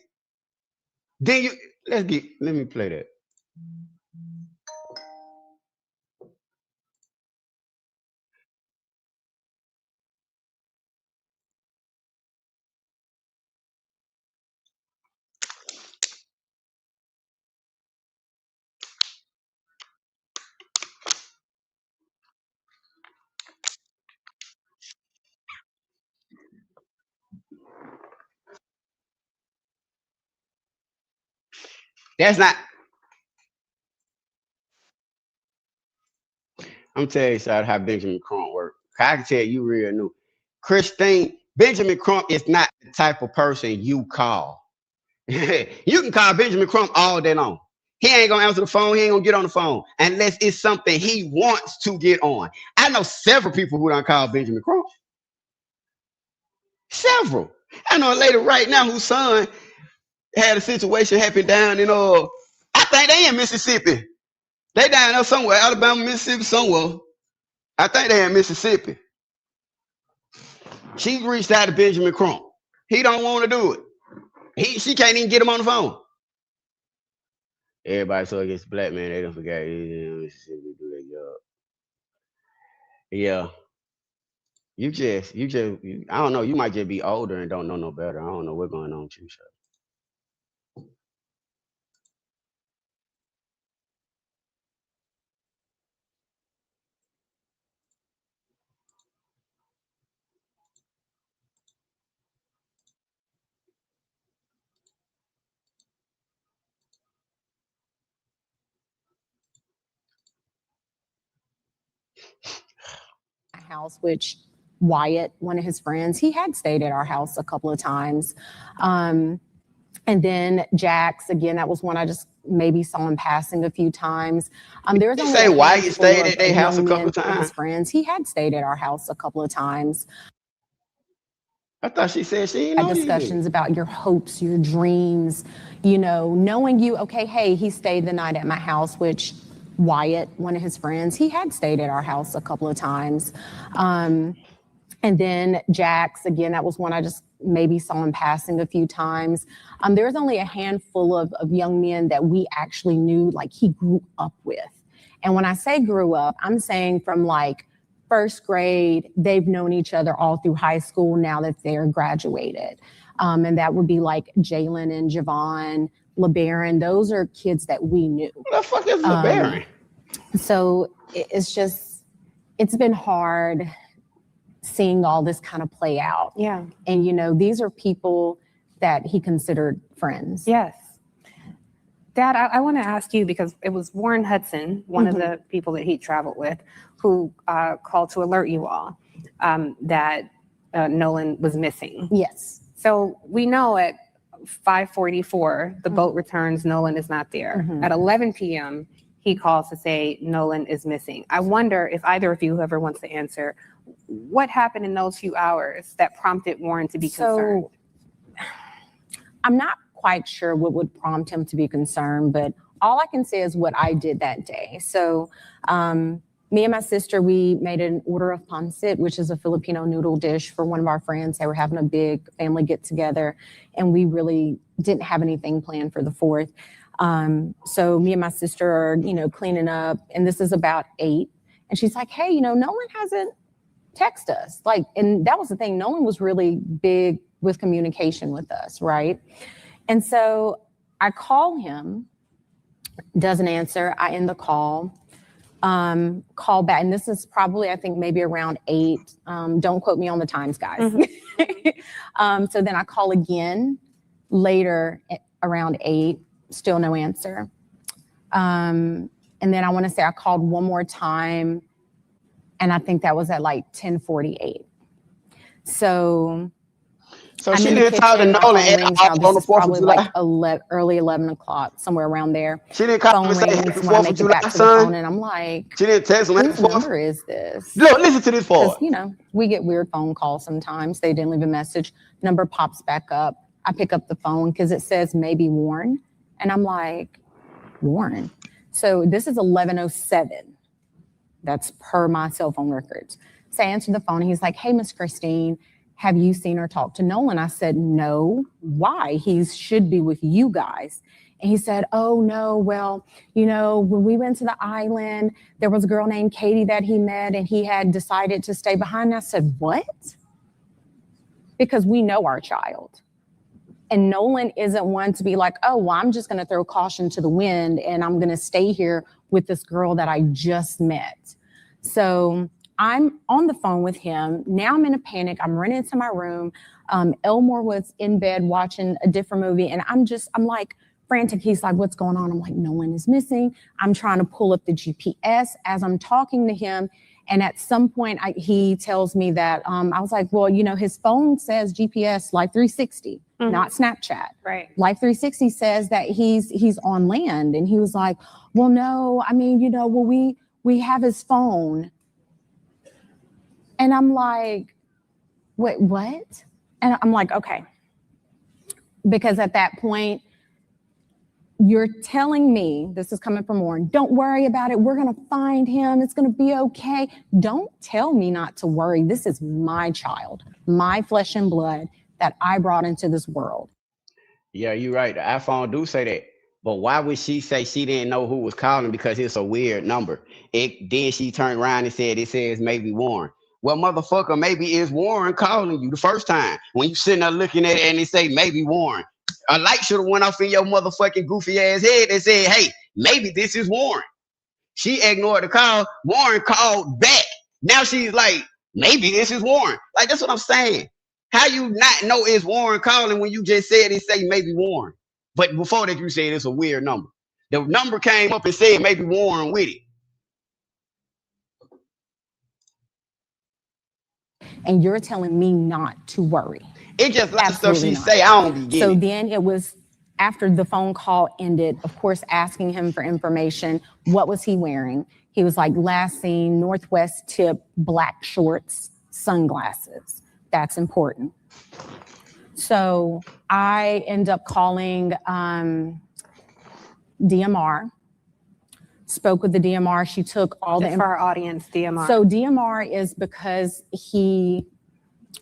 Then let me play that. That's not. I'm telling you, sir, how Benjamin Crump works. I can tell you real new. Christine, Benjamin Crump is not the type of person you call. You can call Benjamin Crump all day long. He ain't gonna answer the phone. He ain't gonna get on the phone unless it's something he wants to get on. I know several people who don't call Benjamin Crump. Several. I know a lady right now whose son had a situation happen down in I think they in Mississippi. They down there somewhere, Alabama, Mississippi, somewhere. I think they in Mississippi. She reached out to Benjamin Crump. He don't want to do it. She can't even get him on the phone. Everybody so against the black man, they don't forget Mississippi do their job. Yeah. You just, I don't know. You might just be older and don't know no better. I don't know what's going on with you, sir. House, which Wyatt, one of his friends, he had stayed at our house a couple of times. And then Jax, again, that was one I just maybe saw him passing a few times. There's only say Wyatt stayed at their house a couple of times. His friends, he had stayed at our house a couple of times. I thought she said she ain't had discussions about your hopes, your dreams, knowing you, okay, hey, he stayed the night at my house, which Wyatt, one of his friends, he had stayed at our house a couple of times. And then Jax, again, that was one I just maybe saw him passing a few times. There's only a handful of young men that we actually knew, like he grew up with. And when I say grew up, I'm saying from like first grade, they've known each other all through high school now that they're graduated. And that would be like Jalen and Javon, LeBaron. Those are kids that we knew. What the fuck is LeBaron? So it's been hard seeing all this kind of play out. Yeah. And, these are people that he considered friends. Yes. Dad, I want to ask you, because it was Warren Hudson, one of the people that he traveled with, who called to alert you all that Nolan was missing. Yes. So we know at 5:44, the boat returns, Nolan is not there. At 11 p.m., he calls to say Nolan is missing. I wonder if either of you, whoever wants to answer, what happened in those few hours that prompted Warren to be concerned? I'm not quite sure what would prompt him to be concerned, but all I can say is what I did that day. So me and my sister, we made an order of pancit, which is a Filipino noodle dish for one of our friends. They were having a big family get together, and we really didn't have anything planned for the 4th. So me and my sister are, cleaning up, and this is about 8. And she's like, hey, Nolan hasn't texted us. And that was the thing. Nolan was really big with communication with us, right? And so I call him, doesn't answer. I end the call. Call back, and this is probably, I think, maybe around 8. Don't quote me on the times, guys. So then I call again later around 8, still no answer. And then I want to say I called one more time, and I think that was at like 10:48. So she didn't talk to Nolan on the 4th of July? Like early 11 o'clock, somewhere around there. She didn't call phone me rings when I make it back to the phone, and I'm like, she didn't text him. Whose number is this? Look, listen to this part. We get weird phone calls sometimes. They didn't leave a message. Number pops back up. I pick up the phone because it says maybe Warren. And I'm like, Warren? So this is 11:07. That's per my cell phone records. So I answer the phone. He's like, hey, Miss Christine, have you seen or talked to Nolan? I said, no. Why? He should be with you guys. And he said, oh, no, well, when we went to the island, there was a girl named Katie that he met, and he had decided to stay behind. And I said, what? Because we know our child. And Nolan isn't one to be like, oh, well, I'm just going to throw caution to the wind, and I'm going to stay here with this girl that I just met. So I'm on the phone with him. Now I'm in a panic. I'm running into my room. Elmore was in bed watching a different movie. And I'm like, frantic. He's like, what's going on? I'm like, no one is missing. I'm trying to pull up the GPS as I'm talking to him. And at some point, he tells me that I was like, well, you know, his phone says GPS Lyfe 360, not Snapchat. Right. Lyfe 360 says that he's on land. And he was like, well, no, I mean, you know, well, we have his phone. And I'm like, wait, what? And I'm like, okay. Because at that point, you're telling me, this is coming from Warren, don't worry about it. We're going to find him. It's going to be okay. Don't tell me not to worry. This is my child, my flesh and blood that I brought into this world. Yeah, you're right. The iPhone do say that. But why would she say she didn't know who was calling? Because it's a weird number. Then she turned around and said, it says maybe Warren. Well, motherfucker, maybe it's Warren calling you the first time. When you sitting there looking at it and they say maybe Warren. A light should have went off in your motherfucking goofy ass head and said, hey, maybe this is Warren. She ignored the call. Warren called back. Now she's like, maybe this is Warren. Like, that's what I'm saying. How you not know it's Warren calling when you just said it say maybe Warren? But before that, you said it's a weird number. The number came up and said maybe Warren with it. And you're telling me not to worry. It just like stuff she say, I don't be getting. So then it was after the phone call ended, of course, asking him for information. What was he wearing? He was like, last seen, Northwest tip, black shorts, sunglasses. That's important. So I end up calling DMR, spoke with the DMR. She took all the for our audience, DMR. So DMR is because he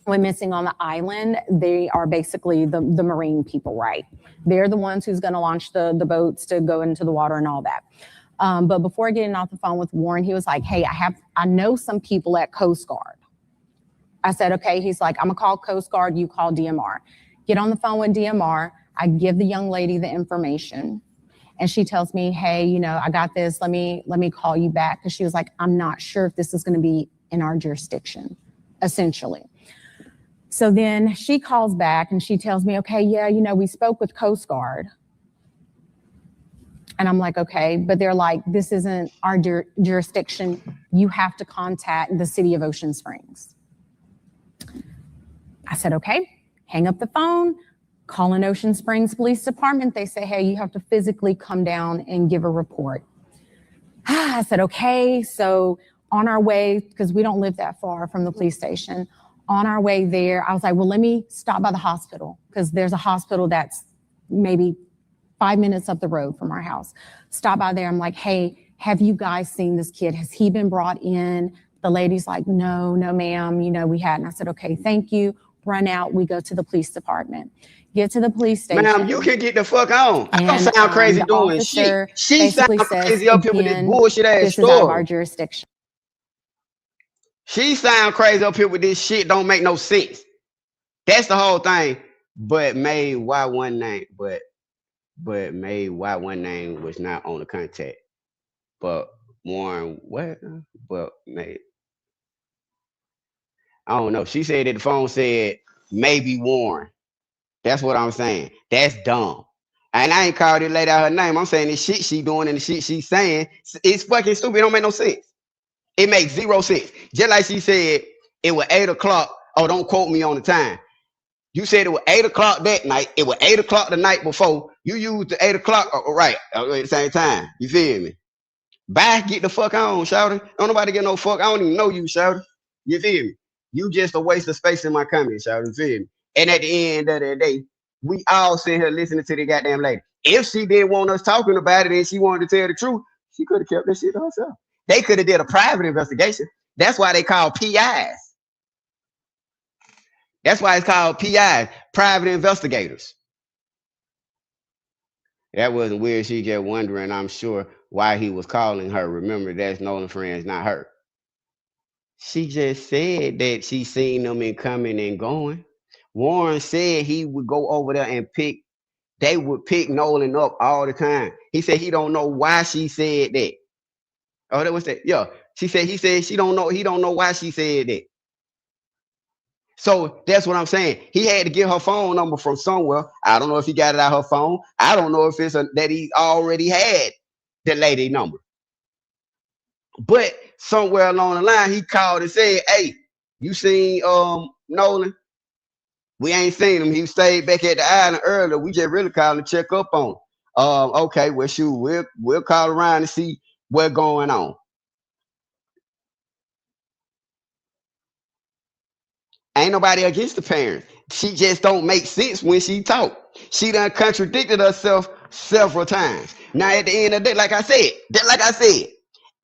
went missing on the island. They are basically the marine people, right? They're the ones who's going to launch the boats to go into the water and all that. But before getting off the phone with Warren, he was like, hey, I know some people at Coast Guard. I said, okay. He's like, I'm gonna call Coast Guard, you call DMR. Get on the phone with DMR. I give the young lady the information. And she tells me, hey, you know, I got this. Let me call you back. Because she was like, I'm not sure if this is going to be in our jurisdiction, essentially. So then she calls back and she tells me, okay, yeah, you know, we spoke with Coast Guard. And I'm like, okay, but they're like, this isn't our jurisdiction. You have to contact the city of Ocean Springs. I said, okay, hang up the phone, call in Ocean Springs Police Department. They say, hey, you have to physically come down and give a report. I said, okay. So on our way, because we don't live that far from the police station, on our way there, I was like, well, let me stop by the hospital because there's a hospital that's maybe 5 minutes up the road from our house. Stop by there. I'm like, hey, have you guys seen this kid? Has he been brought in? The lady's like, no, ma'am. You know, we hadn't. I said, okay, thank you. Run out. We go to the police department. Get to the police station. Ma'am, you can get the fuck on. I don't sound crazy doing shit. She sounds crazy up here with this bullshit ass this story. Is out of our jurisdiction. She sound crazy up here with this shit. Don't make no sense. That's the whole thing. But May, why one name? But May, why one name was not on the contact? But Warren, what? But May, I don't know. She said that the phone said maybe Warren. That's what I'm saying. That's dumb. And I ain't called it lady out her name. I'm saying the shit she doing and the shit she's saying, it's fucking stupid. It don't make no sense. It makes zero sense. Just like she said, it was 8 o'clock. Oh, don't quote me on the time. You said it was 8 o'clock that night. It was 8 o'clock the night before. You used the 8 o'clock, right, at the same time. You feel me? Bye, get the fuck on, shouter. Don't nobody get no fuck. I don't even know you, shouter. You feel me? You just a waste of space in my comments, shouter. You feel me? And at the end of the day, we all sit here listening to the goddamn lady. If she didn't want us talking about it and she wanted to tell the truth, she could have kept that shit to herself. They could have did a private investigation. That's why they call PIs. That's why it's called PIs, private investigators. That wasn't weird. She just wondering, I'm sure, why he was calling her. Remember, that's Nolan friends, not her. She just said that she seen them in coming and going. Warren said he would go over there and they would pick Nolan up all the time. He said he don't know why she said that. Oh, that was that. Yeah. He said she don't know. He don't know why she said that. So that's what I'm saying. He had to get her phone number from somewhere. I don't know if he got it out her phone. I don't know if it's that he already had the lady number. But somewhere along the line, he called and said, "Hey, you seen Nolan? We ain't seen him. He stayed back at the island earlier. We just really called to check up on him. Okay, well, shoot, we'll call around and see what's going on." Ain't nobody against the parents. She just don't make sense when she talk. She done contradicted herself several times. Now at the end of the day, like I said,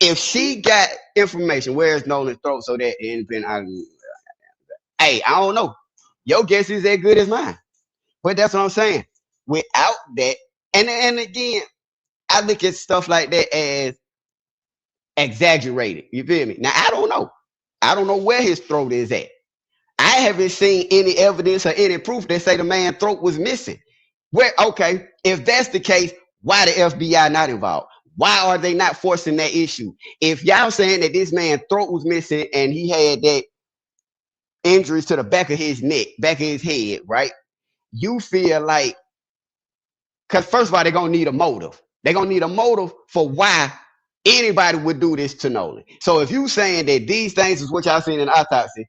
if she got information, where's Nolan's throat so that hey, I don't know. Your guess is as good as mine. But that's what I'm saying. Without that, and again, I look at stuff like that as exaggerated. You feel me? Now I don't know. I don't know where his throat is at. I haven't seen any evidence or any proof that say the man's throat was missing. Where okay, if that's the case, why the FBI not involved? Why are they not forcing that issue? If y'all saying that this man's throat was missing and he had that injuries to the back of his neck, back of his head, right? You feel like, because first of all, they're gonna need a motive. They're gonna need a motive for why anybody would do this to Nolan. So if you saying that these things is what y'all seen in the autopsy,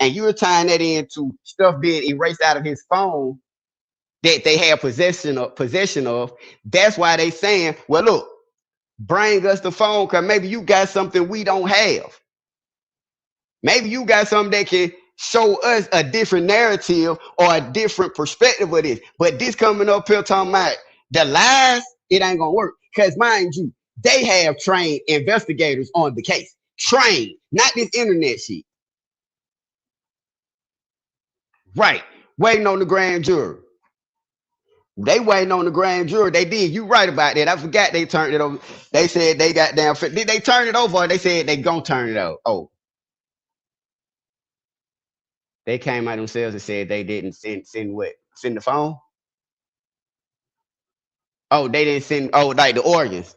and you're tying that into stuff being erased out of his phone that they had possession of, that's why they saying, well, look, bring us the phone because maybe you got something we don't have. Maybe you got something that can show us a different narrative or a different perspective of this. But this coming up here talking about the lies, it ain't gonna work. Because mind you, they have trained investigators on the case. Trained, not this internet shit. Right. Waiting on the grand jury. They waiting on the grand jury. They did. You right about that. I forgot they turned it over. They said they got down. Did they turn it over or they said they gonna turn it over? Oh. They came out themselves and said they didn't send what? Send the phone? Oh, they didn't send like the organs.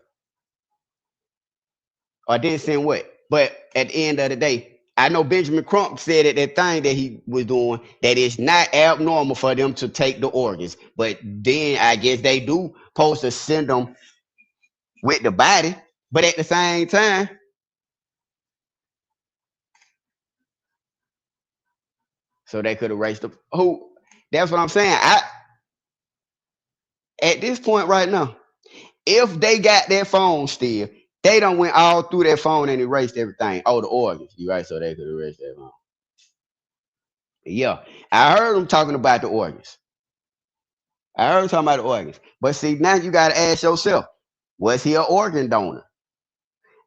Or didn't send what? But at the end of the day, I know Benjamin Crump said at that thing that he was doing that it's not abnormal for them to take the organs. But then I guess they do supposed to send them with the body. But at the same time, so they could erase the who. That's what I'm saying. At this point right now, if they got that phone still, they done went all through that phone and erased everything. Oh, the organs. You right, so they could erase that phone. Yeah. I heard them talking about the organs. I heard them talking about the organs. But see, now you gotta ask yourself, was he an organ donor?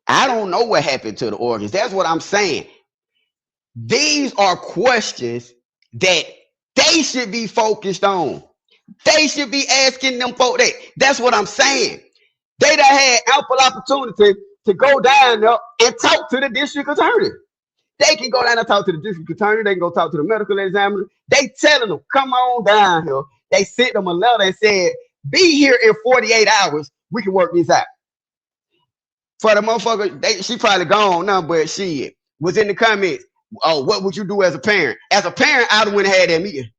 I don't know what happened to the organs. That's what I'm saying. These are questions that they should be focused on. They should be asking them for that. That's what I'm saying. They done had ample opportunity to go down there and talk to the district attorney. They can go down and talk to the district attorney. They can go talk to the medical examiner. They telling them, come on down here. They sent them a letter and said, be here in 48 hours. We can work this out. For the motherfucker, she probably gone now, but she was in the comments. Oh, what would you do as a parent? As a parent, I'd have went and had that meeting.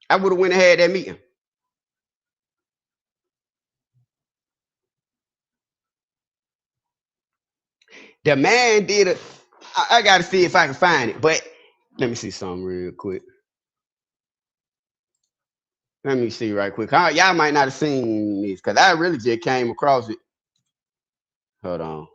I would have went and had that meeting. The man did it. I got to see if I can find it, but let me see something real quick. Let me see right quick. Y'all might not have seen this because I really just came across it. Hold on.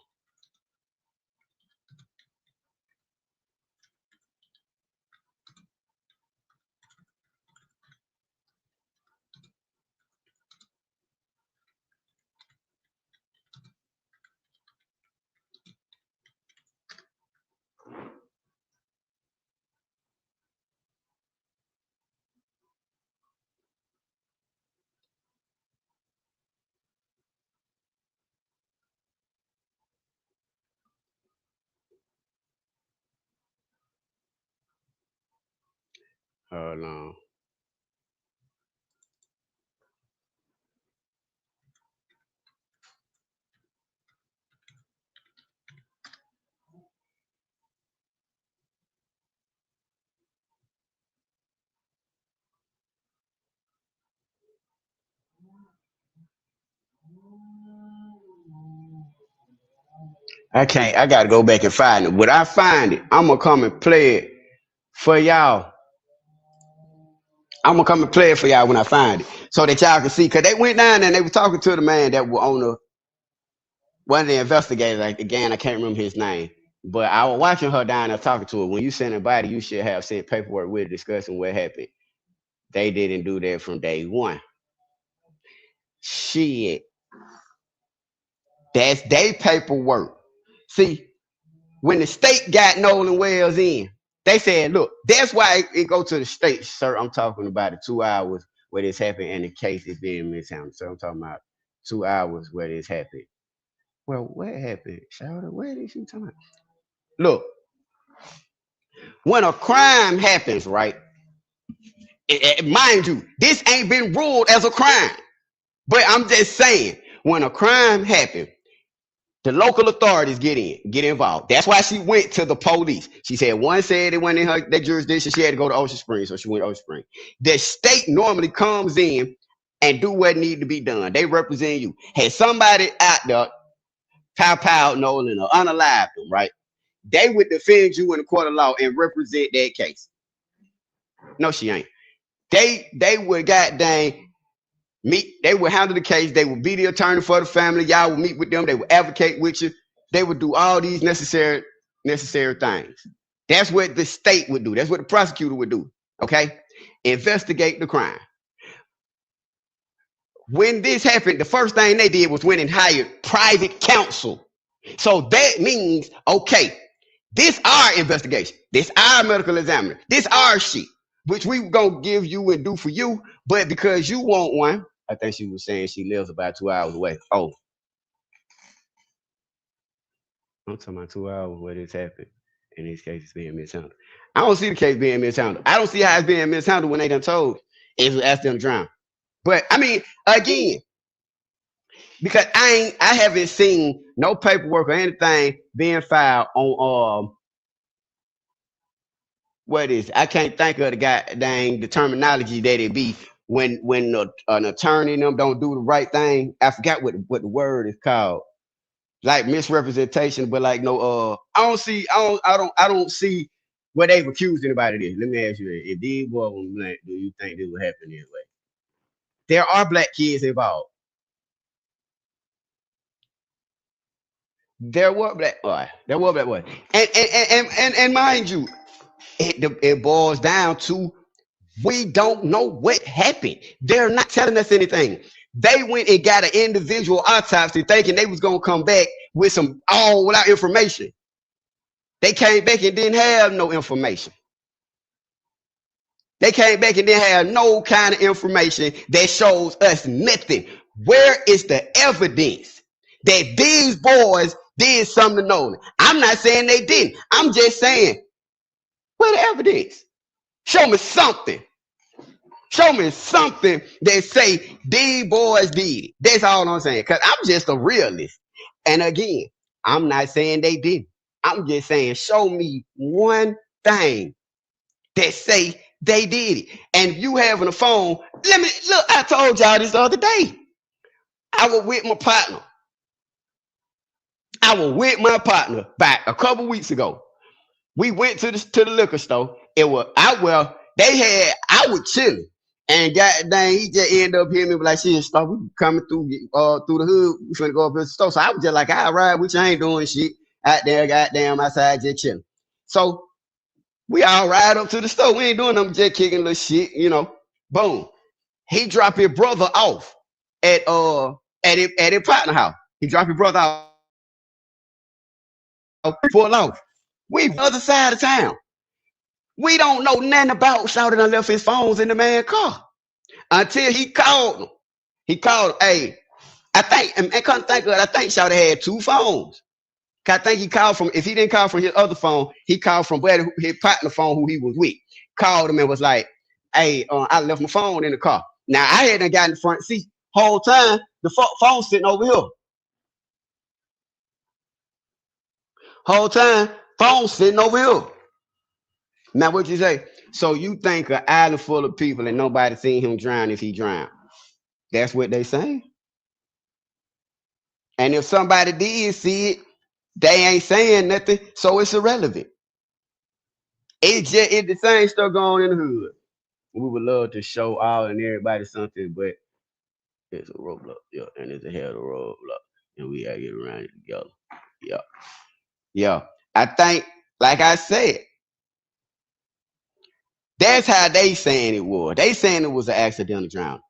Hold on. I can't. I gotta go back and find it. When I find it, I'm gonna come and play it for y'all. I'm gonna come and play it for y'all when I find it, so that y'all can see. Cause they went down there and they were talking to the man that was on the one of the investigators. Like again, I can't remember his name, but I was watching her down there talking to her. When you send a body, you should have sent paperwork with it discussing what happened. They didn't do that from day one. Shit, that's their paperwork. See, when the state got Nolan Wells in, they said, look, that's why it go to the state, sir. I'm talking about the 2 hours where this happened and the case is being mishandled. So I'm talking about 2 hours where this happened. Well, what happened? Shout out, where did she talking about? Look, when a crime happens, right? Mind you, this ain't been ruled as a crime. But I'm just saying, when a crime happens, the local authorities get involved. That's why she went to the police. She said one said it went in their jurisdiction. She had to go to Ocean Springs, so she went to Ocean Springs. The state normally comes in and do what need to be done. They represent you. Had somebody out there pow Nolan or unalive them, right? They would defend you in the court of law and represent that case. No, she ain't. They would goddamn meet. They would handle the case. They would be the attorney for the family. Y'all would meet with them. They would advocate with you. They would do all these necessary things. That's what the state would do. That's what the prosecutor would do. Okay, investigate the crime. When this happened, the first thing they did was went and hired private counsel. So that means, okay, this our investigation. This our medical examiner. This our shit, which we gonna give you and do for you. But because you want one, I think she was saying she lives about 2 hours away. Oh, I'm talking about 2 hours where this happened. In this case, it's being mishandled. I don't see the case being mishandled. I don't see how it's being mishandled when they done told it was asked them to drown. But I mean, again, because I haven't seen no paperwork or anything being filed on what is I can't think of the goddamn the terminology that it be when an attorney and them don't do the right thing. I forgot what the word is called. Like misrepresentation, but like no I don't see what they've accused anybody of this. Let me ask you this. If these boys were black, do you think this would happen this way? There are black kids involved. There were black boys. There were black boys. And mind you, it boils down to we don't know what happened. They're not telling us anything. They went and got an individual autopsy thinking they was going to come back with some all without information. They came back and didn't have no information. They came back and didn't have no kind of information that shows us nothing. Where is the evidence that these boys did something to Nolan? I'm not saying they didn't. I'm just saying, where the evidence? Show me something. Show me something that say these boys did it. That's all I'm saying. Because I'm just a realist. And again, I'm not saying they didn't. I'm just saying, show me one thing that say they did it. And you having a phone, look, I told y'all this the other day. I was with my partner. Back a couple weeks ago. We went to the liquor store. I was chilling. And goddamn, he just ended up hearing me like, shit, stop. We coming through the hood. We finna go up to the store. So I was just like, I'll ride with you. I ain't doing shit. Out there, goddamn, outside just chilling. So we all ride up to the store. We ain't doing nothing, just kicking little shit, you know. Boom. He dropped his brother off at his partner house. He dropped his brother off. Pull off. We on the other side of town. We don't know nothing about Shouted and left his phones in the man's car until he called him. He called, hey, I think, and couldn't think of it, I think Shouted had 2 phones. I think he called from, if he didn't call from his other phone, he called from his partner phone who he was with. Called him and was like, hey, I left my phone in the car. Now, I hadn't got in the front seat. Whole time, the phone sitting over here. Whole time, phone sitting over here. Now, what you say? So you think an island full of people and nobody seen him drown if he drowned? That's what they say. And if somebody did see it, They ain't saying nothing, so it's irrelevant. It's the same stuff going in the hood. We would love to show all and everybody something, but it's a roadblock, yeah, and it's a hell of a roadblock, and we gotta get around it together. Yeah. Yeah. I think, like I said, that's how they saying it was. They saying it was an accidental drowning.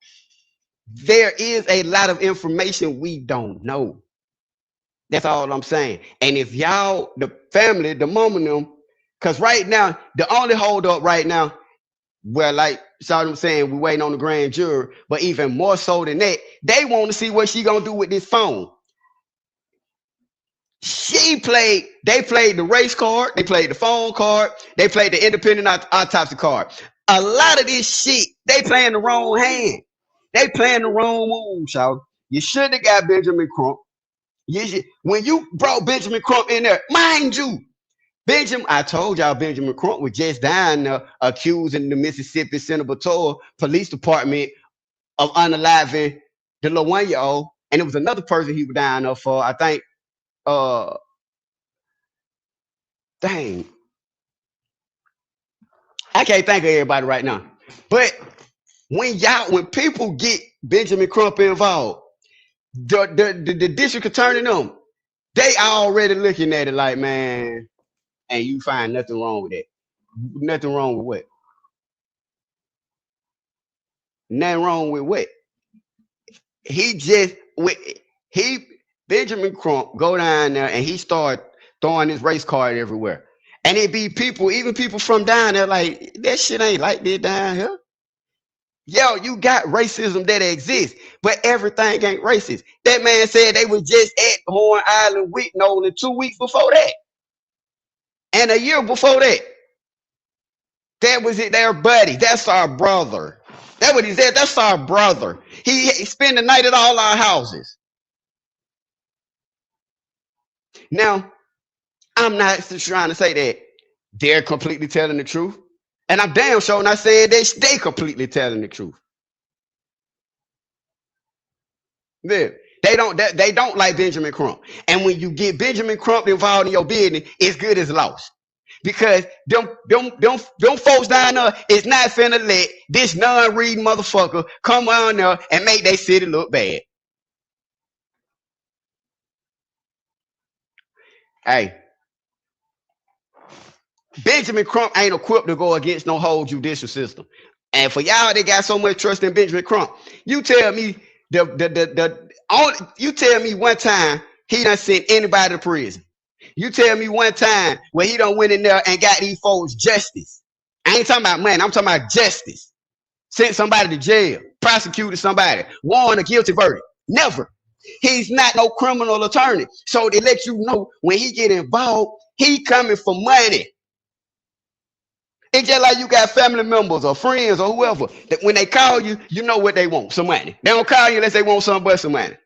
There is a lot of information we don't know. That's all I'm saying. And if y'all, the family, the mom and them, because right now, the only hold up right now, well, like I'm saying, we waiting on the grand jury, but even more so than that, they want to see what she gonna do with this phone. They played the race card, they played the phone card, they played the independent autopsy card. A lot of this shit, they playing the wrong hand. They playing the wrong move, y'all. You should have got Benjamin Crump. When you brought Benjamin Crump in there, mind you, I told y'all Benjamin Crump was just down there accusing the Mississippi Central Patrol Police Department of unaliving the little 1-year-old. And it was another person he was down there for, I think, dang. I can't think of everybody right now. But when people get Benjamin Crump involved, the district attorney them, they already looking at it like, man, and you find nothing wrong with that. Nothing wrong with what? Nothing wrong with what? Benjamin Crump go down there and he start throwing his race card everywhere. And it be people, even people from down there, like, that shit ain't like this down here. Yo, you got racism that exists, but everything ain't racist. That man said they was just at Horn Island with Nolan 2 weeks before that. And a year before that. That was it, their buddy. That's our brother. That's what he said. That's our brother. He spent the night at all our houses. Now, I'm not trying to say that they're completely telling the truth. And I'm damn sure not saying they completely telling the truth. Yeah. They don't like Benjamin Crump. And when you get Benjamin Crump involved in your business, it's good as lost. Because them folks down there is not finna let this non-reading motherfucker come on there and make their city look bad. Hey, Benjamin Crump ain't equipped to go against no whole judicial system. And for y'all that got so much trust in Benjamin Crump, you tell me you tell me one time he done sent anybody to prison. You tell me one time where he done went in there and got these folks justice. I ain't talking about money, I'm talking about justice. Sent somebody to jail, prosecuted somebody, won a guilty verdict. Never. He's not no criminal attorney. So they let you know when he get involved, he coming for money. It's just like you got family members or friends or whoever that when they call you, you know what they want, some money. They don't call you unless they want something but some money.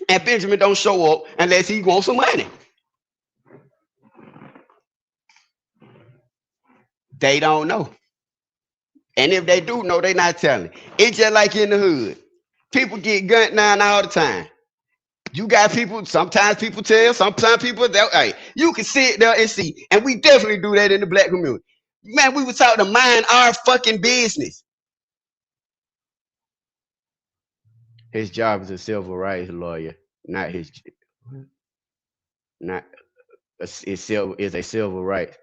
And Benjamin don't show up unless he wants some money. They don't know. And if they do know, they not telling. It's just like in the hood. People get gunned down all the time. You got people, sometimes people tell, sometimes people, hey, you can sit there and see. And we definitely do that in the black community. Man, we were taught to mind our fucking business. His job is a civil rights lawyer, not his, not, it's a civil rights.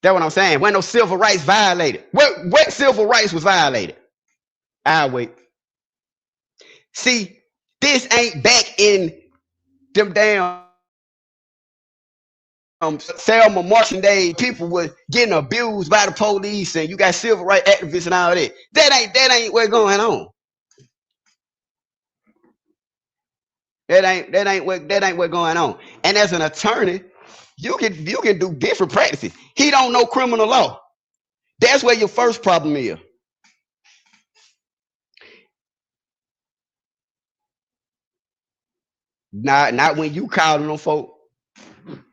That's what I'm saying. When no civil rights violated. What civil rights was violated? I'll wait. See, this ain't back in them damn Selma Marching Day. People was getting abused by the police, and you got civil rights activists and all that. That ain't what's going on. That ain't what's going on. And as an attorney, you can do different practices. He don't know criminal law. That's where your first problem is. Not when you calling them folk.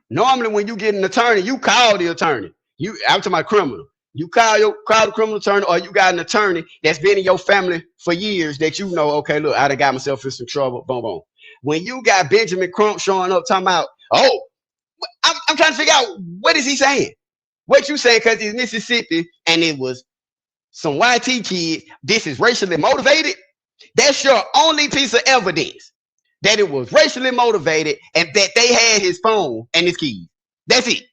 Normally, when you get an attorney, you call the attorney. I'm talking about criminal. You call the criminal attorney, or you got an attorney that's been in your family for years that you know. Okay, look, I done got myself in some trouble. Boom, boom. When you got Benjamin Crump showing up talking about, oh, I'm trying to figure out what is he saying? What you saying because he's Mississippi and it was some YT kids, this is racially motivated? That's your only piece of evidence that it was racially motivated and that they had his phone and his keys. That's it.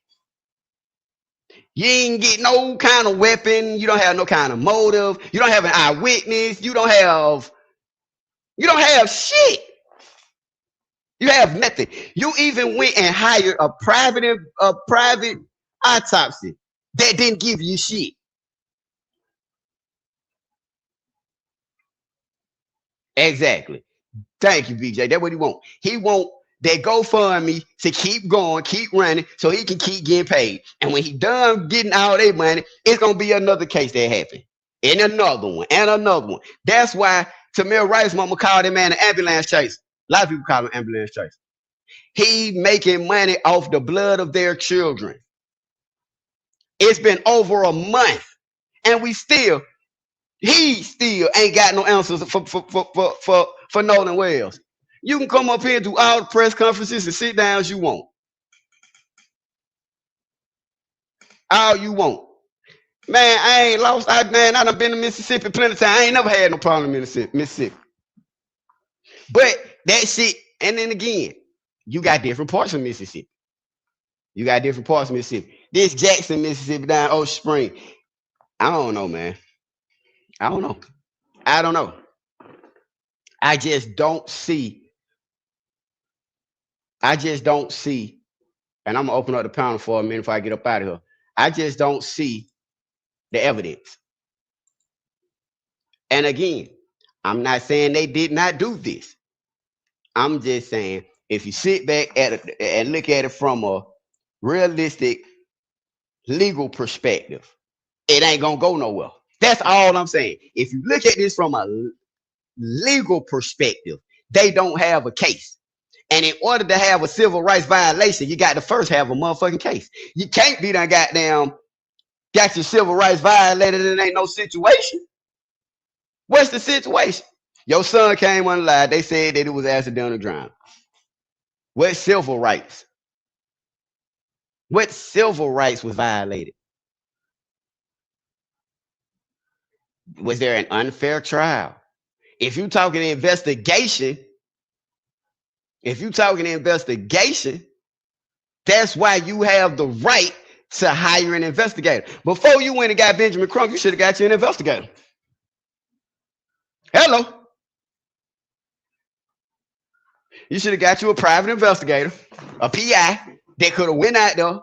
You ain't get no kind of weapon. You don't have no kind of motive. You don't have an eyewitness. You don't have shit. You have nothing. You even went and hired a private autopsy that didn't give you shit. Exactly. Thank you, BJ. That's what he want. He want that GoFundMe to keep going, keep running, so he can keep getting paid. And when he done getting all their money, it's gonna be another case that happened. And another one, and another one. That's why Tamir Rice's mama called him man an ambulance chaser. A lot of people call him ambulance chaser. He making money off the blood of their children. It's been over a month, and he still ain't got no answers for Nolan Wells. You can come up here and do all the press conferences and sit down as you want. All you want. Man, I ain't lost. I done been to Mississippi plenty of times. I ain't never had no problem in Mississippi. But that shit, and then again, you got different parts of Mississippi. This Jackson, Mississippi, down Ocean Spring. I don't know, man. I don't know. I just don't see. And I'm gonna open up the panel for a minute before I get up out of here. I just don't see the evidence. And again, I'm not saying they did not do this. I'm just saying if you sit back and look at it from a realistic legal perspective, it ain't gonna go nowhere. That's all I'm saying. If you look at this from a legal perspective, they don't have a case. And in order to have a civil rights violation, you got to first have a motherfucking case. You can't be done goddamn got your civil rights violated and ain't no situation. What's the situation? Your son came unalive. They said that it was accidental drowning. What civil rights? What civil rights was violated? Was there an unfair trial? If you're talking investigation, that's why you have the right to hire an investigator. Before you went and got Benjamin Crump, you should have got you an investigator. Hello. You should have got you a private investigator, a PI that could have went out there,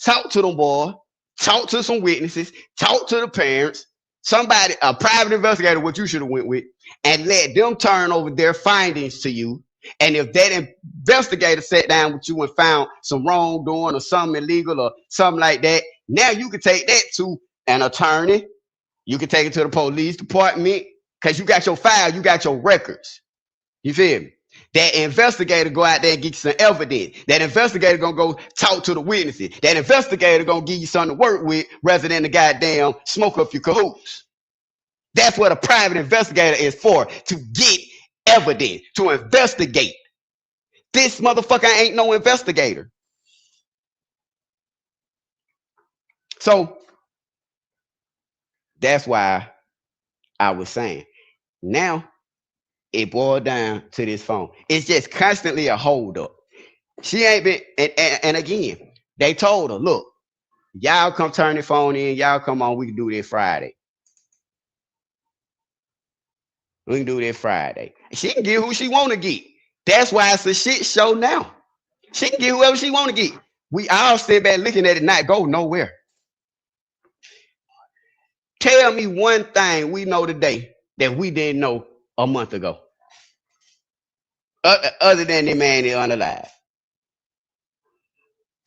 talked to them boys, talked to some witnesses, talked to the parents, somebody, a private investigator, what you should have went with, and let them turn over their findings to you. And if that investigator sat down with you and found some wrongdoing or something illegal or something like that, now you can take that to an attorney. You can take it to the police department because you got your file, you got your records. You feel me? That investigator go out there and get you some evidence. That investigator gonna go talk to the witnesses. That investigator gonna give you something to work with rather than the goddamn smoke up your cahoots. That's what a private investigator is for, to get evidence, to investigate. This motherfucker ain't no investigator. So that's why I was saying, now it boiled down to this phone. It's just constantly a holdup. She ain't been, and again, they told her, look, y'all come turn the phone in, y'all come on, we can do this Friday. She can get who she want to get. That's why it's a shit show now. She can get whoever she want to get. We all sit back looking at it, not go nowhere. Tell me one thing we know today that we didn't know a month ago. Other than the man is unalive.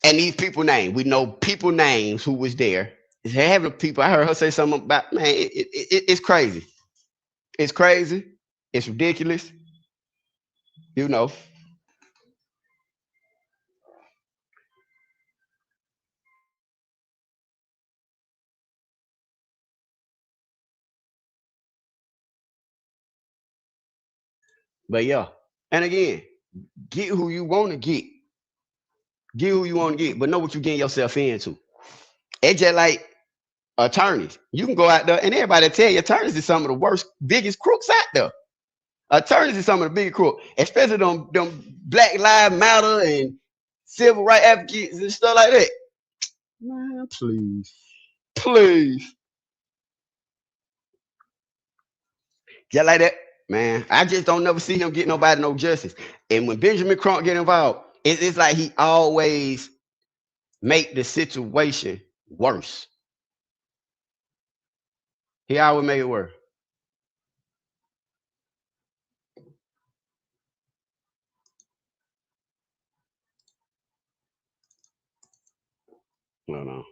And these people names, we know people names who was there. Having people, I heard her say something about, man, it's crazy. It's crazy. It's ridiculous. You know. But yeah, and again, Get who you want to get. Get who you want to get, but know what you're getting yourself into. It's just like attorneys. You can go out there and everybody tell you attorneys is some of the worst, biggest crooks out there. Attorneys is some of the biggest crooks, especially them Black Lives Matter and civil rights advocates and stuff like that. Man, please. Please. Just like that, man. I just don't never see him get nobody no justice. And when Benjamin Crump get involved, it's like he always make the situation worse. He always make it worse. No.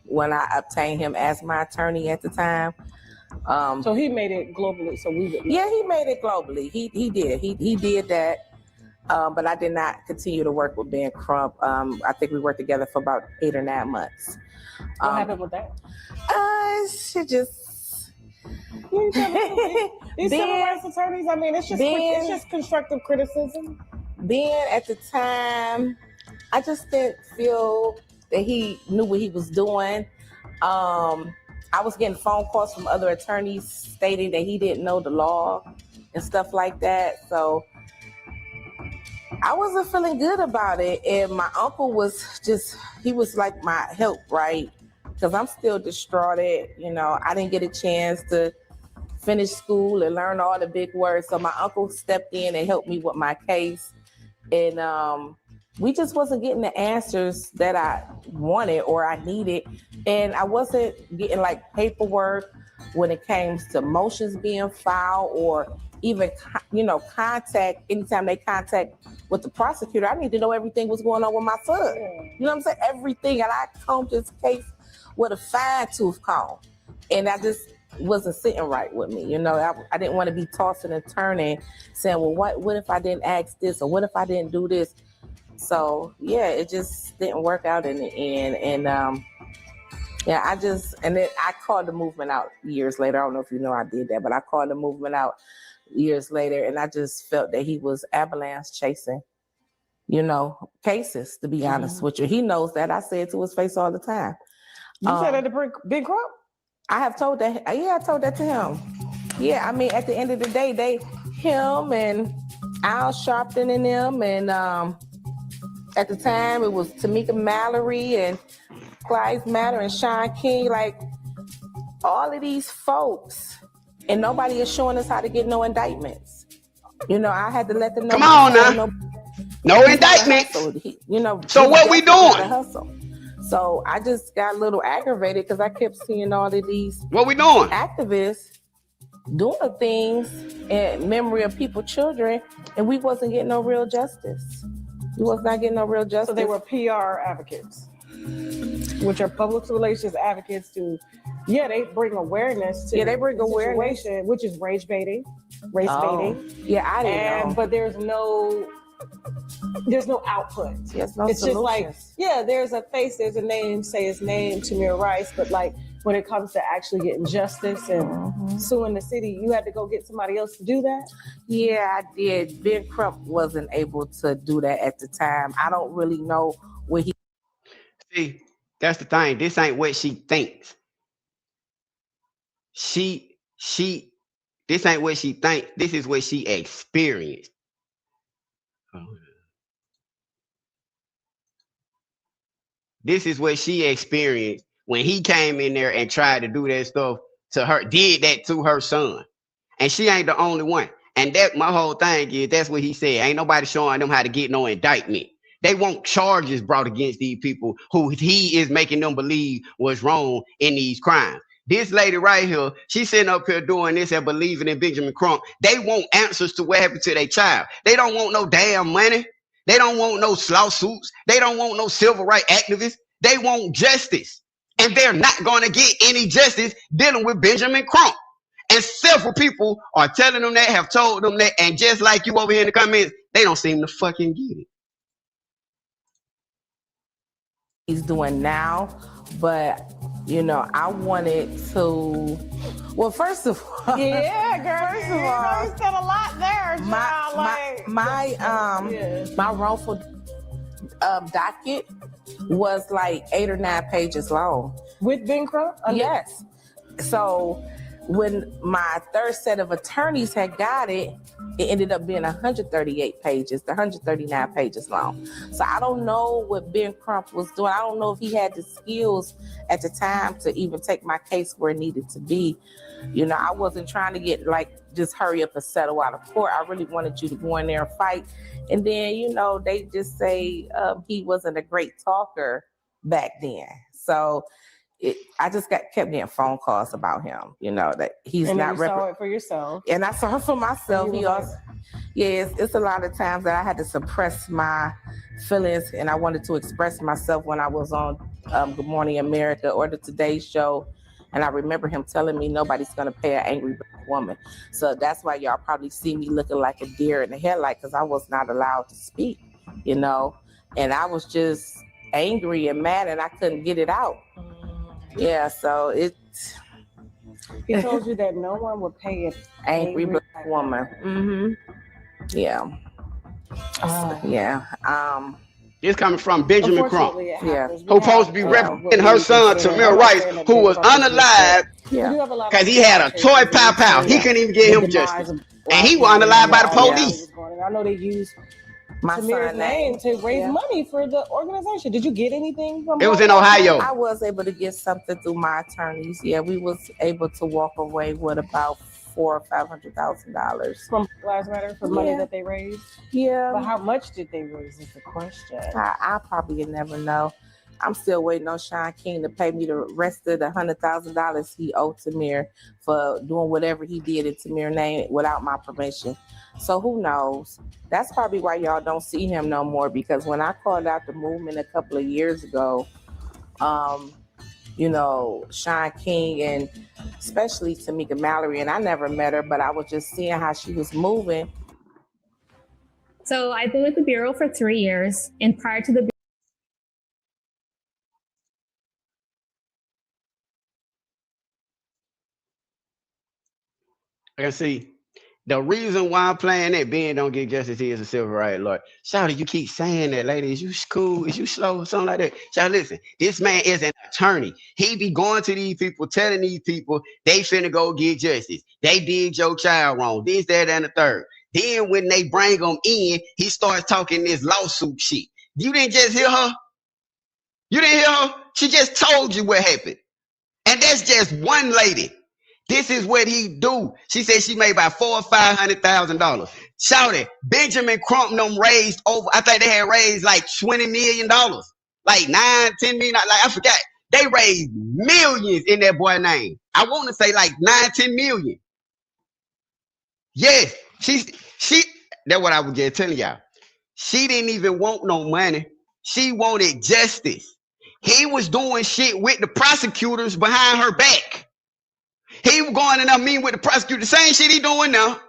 When I obtained him as my attorney at the time. So he made it globally. So we would. Yeah, he made it globally. He did. He did that. But I did not continue to work with Ben Crump. I think we worked together for about 8 or 9 months. What happened with that? She just. These civil rights attorneys. I mean, it's just constructive criticism. Ben, at the time, I just didn't feel that he knew what he was doing. I was getting phone calls from other attorneys stating that he didn't know the law and stuff like that. So I wasn't feeling good about it. And my uncle was he was like my help, right? Because I'm still distraught. I didn't get a chance to finish school and learn all the big words. So my uncle stepped in and helped me with my case. And we just wasn't getting the answers that I wanted or I needed. And I wasn't getting like paperwork when it came to motions being filed or even, contact. Anytime they contact with the prosecutor, I need to know everything was going on with my son. You know what I'm saying? Everything. And I combed this case with a fine-tooth comb. And I just wasn't sitting right with me. I didn't want to be tossing and turning saying, well, what if I didn't ask this? Or what if I didn't do this? So yeah, it just didn't work out in the end. And then I called the movement out years later. I don't know if you know I did that, but I called the movement out years later, and I just felt that he was avalanche chasing, cases, to be honest with you. He knows that. I say it to his face all the time. You said that to Big Crump? I have told that. Yeah, I told that to him. Yeah, I mean, at the end of the day, him and Al Sharpton and them, and at the time, it was Tamika Mallory and Clyde Matter and Sean King, like all of these folks, and nobody is showing us how to get no indictments. I had to let them know. Come on now. No indictments. So what we doing? So I just got a little aggravated because I kept seeing all of these. What we doing? Activists doing things in memory of people's children, and we wasn't getting no real justice. We was not getting no real justice. So they were PR advocates, which are public relations advocates they bring awareness to they bring awareness, situation, which is race baiting. Yeah, I didn't know. But there's no output. Yes, no it's solutions. Just like, there's a face, there's a name, say his name, Tamir Rice, but like when it comes to actually getting justice and suing the city, you had to go get somebody else to do that? Yeah, I did. Ben Crump wasn't able to do that at the time. I don't really know where he... See, that's the thing. This ain't what she thinks. This ain't what she thinks. This is what she experienced. This is what she experienced when he came in there and tried to do that stuff to her, did that to her son. And she ain't the only one. And that my whole thing is, that's what he said. Ain't nobody showing them how to get no indictment. They want charges brought against these people who he is making them believe was wrong in these crimes. This lady right here, she's sitting up here doing this and believing in Benjamin Crump. They want answers to what happened to their child. They don't want no damn money. They don't want no lawsuits. They don't want no civil rights activists. They want justice. And they're not going to get any justice dealing with Benjamin Crump. And several people are telling them that, have told them that, and just like you over here in the comments, they don't seem to fucking get it. He's doing now, but I wanted to. Well, first of all, yeah, girl. First of all, you said a lot there. My wrongful docket was like 8 or 9 pages long with Ben Crump. Yes. So when my third set of attorneys had got it, it ended up being 138 pages, 139 pages long. So I don't know what Ben Crump was doing. I don't know if he had the skills at the time to even take my case where it needed to be. I wasn't trying to get just hurry up and settle out of court. I really wanted you to go in there and fight. And then, they just say he wasn't a great talker back then. So I just kept getting phone calls about him, that he's and not. You saw it for yourself. And I saw it for myself. He also, it's a lot of times that I had to suppress my feelings, and I wanted to express myself when I was on Good Morning America or the Today Show. And I remember him telling me nobody's gonna pay an angry black woman. So that's why y'all probably see me looking like a deer in the headlight, because I was not allowed to speak, and I was just angry and mad, and I couldn't get it out. Yeah, so he told you that no one would pay an angry black woman. Mm-hmm. Yeah. Yeah. This coming from Benjamin Crump, yeah, who's supposed to be representing her son, Tamir Rice, who was unalive because he had a toy pow. He couldn't even get him justice, and he was unalive by the police. I know they used Tamir's name to raise money for the organization. Did you get anything from it? Was in Ohio. I was able to get something through my attorneys. Yeah, we was able to walk away with about $400,000 or $500,000 from Black Lives Matter for money that they raised. Yeah, but how much did they raise is the question. I probably never know. I'm still waiting on Sean King to pay me the rest of the $100,000 he owed Tamir for doing whatever he did in Tamir's name without my permission. So who knows? That's probably why y'all don't see him no more, because when I called out the movement a couple of years ago, Sean King and especially Tamika Mallory, and I never met her, but I was just seeing how she was moving. So I've been with the Bureau for 3 years, and prior to the And see, the reason why I'm playing that Ben don't get justice, he is a civil rights lawyer. Shawty, you keep saying that, lady. Is you cool? Is you slow? Something like that. Shawty, listen, this man is an attorney. He be going to these people, telling these people they finna go get justice. They did your child wrong. This, that, and the third. Then when they bring him in, he starts talking this lawsuit shit. You didn't just hear her? You didn't hear her? She just told you what happened. And that's just one lady. This is what he do. She said she made about $400,000 or $500,000. Shouted, Benjamin Crump them raised over, I think they had raised like $20 million. Like $9, $10 million, like I forgot. They raised millions in that boy's name. I want to say like 9-10 million. Yes, that's what I was just telling y'all. She didn't even want no money. She wanted justice. He was doing shit with the prosecutors behind her back. He was going in there meeting with the prosecutor. The same shit he doing now.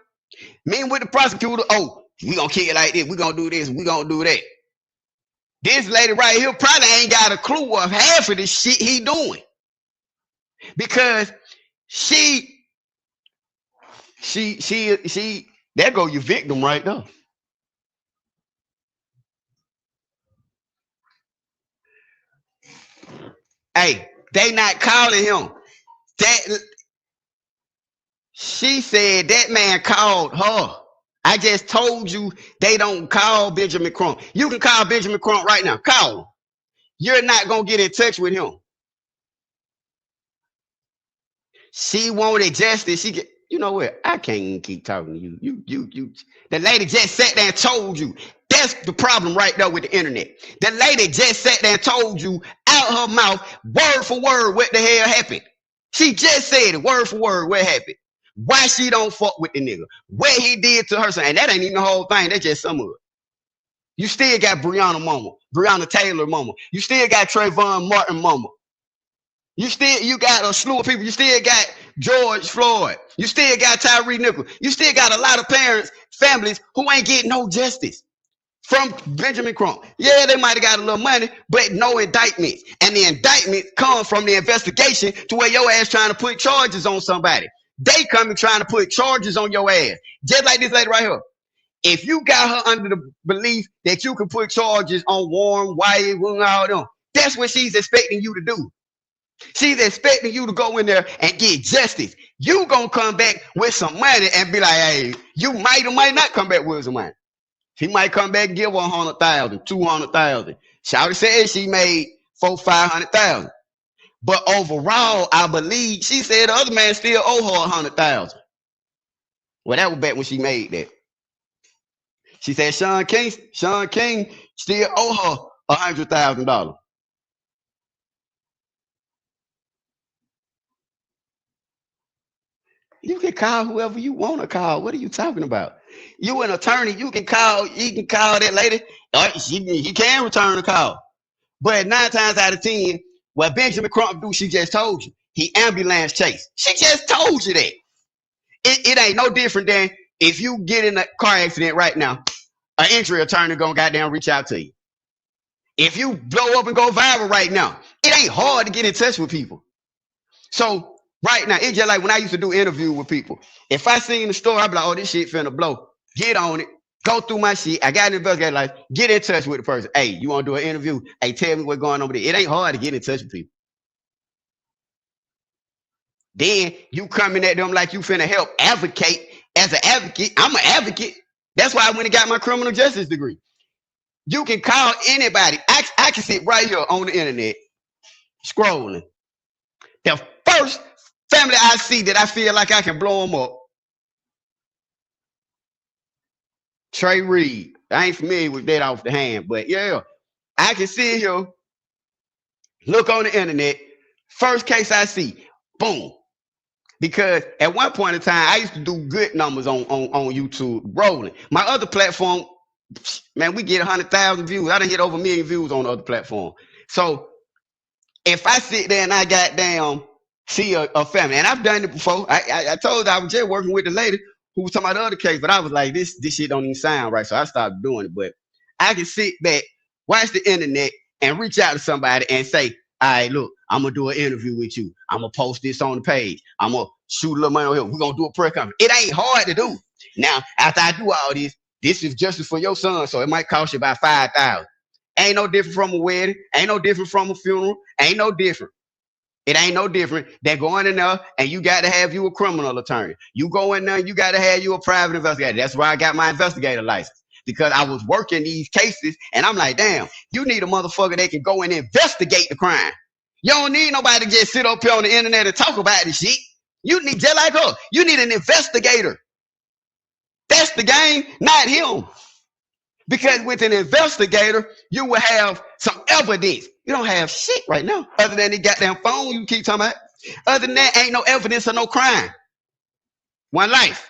Meeting with the prosecutor. Oh, we gonna kick it like this. We gonna do this. We gonna do that. This lady right here probably ain't got a clue of half of the shit he doing. Because there go your victim right there. Hey, they not calling him. She said that man called her. I just told you they don't call Benjamin Crump. You can call Benjamin Crump right now. Call him. You're not going to get in touch with him. She wanted justice. You know what? I can't even keep talking to you. You. The lady just sat there and told you. That's the problem right there with the internet. The lady just sat there and told you out her mouth, word for word, what the hell happened. She just said it, word for word, what happened. Why she don't fuck with the nigga. What he did to her son. And that ain't even the whole thing. That's just some of it. You still got Breonna Taylor mama. You still got Trayvon Martin mama. You got a slew of people. You still got George Floyd. You still got Tyree Nichols. You still got a lot of parents, families who ain't getting no justice from Benjamin Crump. Yeah, they might have got a little money, but no indictments. And the indictment comes from the investigation to where your ass trying to put charges on somebody. They coming trying to put charges on your ass. Just like this lady right here. If you got her under the belief that you can put charges on Warren, White, all them, that's what she's expecting you to do. She's expecting you to go in there and get justice. You gonna come back with some money and be like, hey, you might or might not come back with some money. She might come back and give her 100,000, 200,000. Shawty said she made 500,000. But overall, I believe she said the other man still owe her 100,000. Well, that was back when she made that. She said Sean King still owe her $100,000. You can call whoever you want to call. What are you talking about? You an attorney, you can call that lady. He can return the call. But 9 times out of 10, what Benjamin Crump do, she just told you. He ambulance chase. She just told you that. It ain't no different than if you get in a car accident right now, an injury attorney gonna goddamn reach out to you. If you blow up and go viral right now, it ain't hard to get in touch with people. So right now, it's just like when I used to do interviews with people. If I seen the story, I'd be like, oh, this shit finna blow. Get on it. Go through my shit. I got an investigator life. Get in touch with the person. Hey, you want to do an interview? Hey, tell me what's going on with it. It ain't hard to get in touch with people. Then you coming at them like you finna help advocate. As an advocate, I'm an advocate. That's why I went and got my criminal justice degree. You can call anybody. I can sit right here on the internet scrolling. The first family I see that I feel like I can blow them up, Trey Reed. I ain't familiar with that off the hand, but yeah, I can sit here, look on the internet, first case I see, boom. Because at one point in time, I used to do good numbers on YouTube, rolling. My other platform, man, we get 100,000 views. I done hit over 1 million views on the other platform. So if I sit there and I got down, see a family, and I've done it before. I told you I was just working with the lady who was talking about the other case, but I was like, this shit don't even sound right. So I stopped doing it. But I can sit back, watch the internet, and reach out to somebody and say, all right, look, I'm going to do an interview with you. I'm going to post this on the page. I'm going to shoot a little money on here. We're going to do a press conference. It ain't hard to do. Now, after I do all this is justice for your son, so it might cost you about $5,000. Ain't no different from a wedding. Ain't no different from a funeral. Ain't no different. It ain't no different than going in there and you got to have you a criminal attorney. You go in there, you got to have you a private investigator. That's why I got my investigator license, because I was working these cases and I'm like, damn, you need a motherfucker that can go and investigate the crime. You don't need nobody to just sit up here on the internet and talk about this shit. You need, just like her, you need an investigator. That's the game, not him. Because with an investigator, you will have some evidence. You don't have shit right now, other than the goddamn phone you keep talking about. Other than that, ain't no evidence of no crime. One life.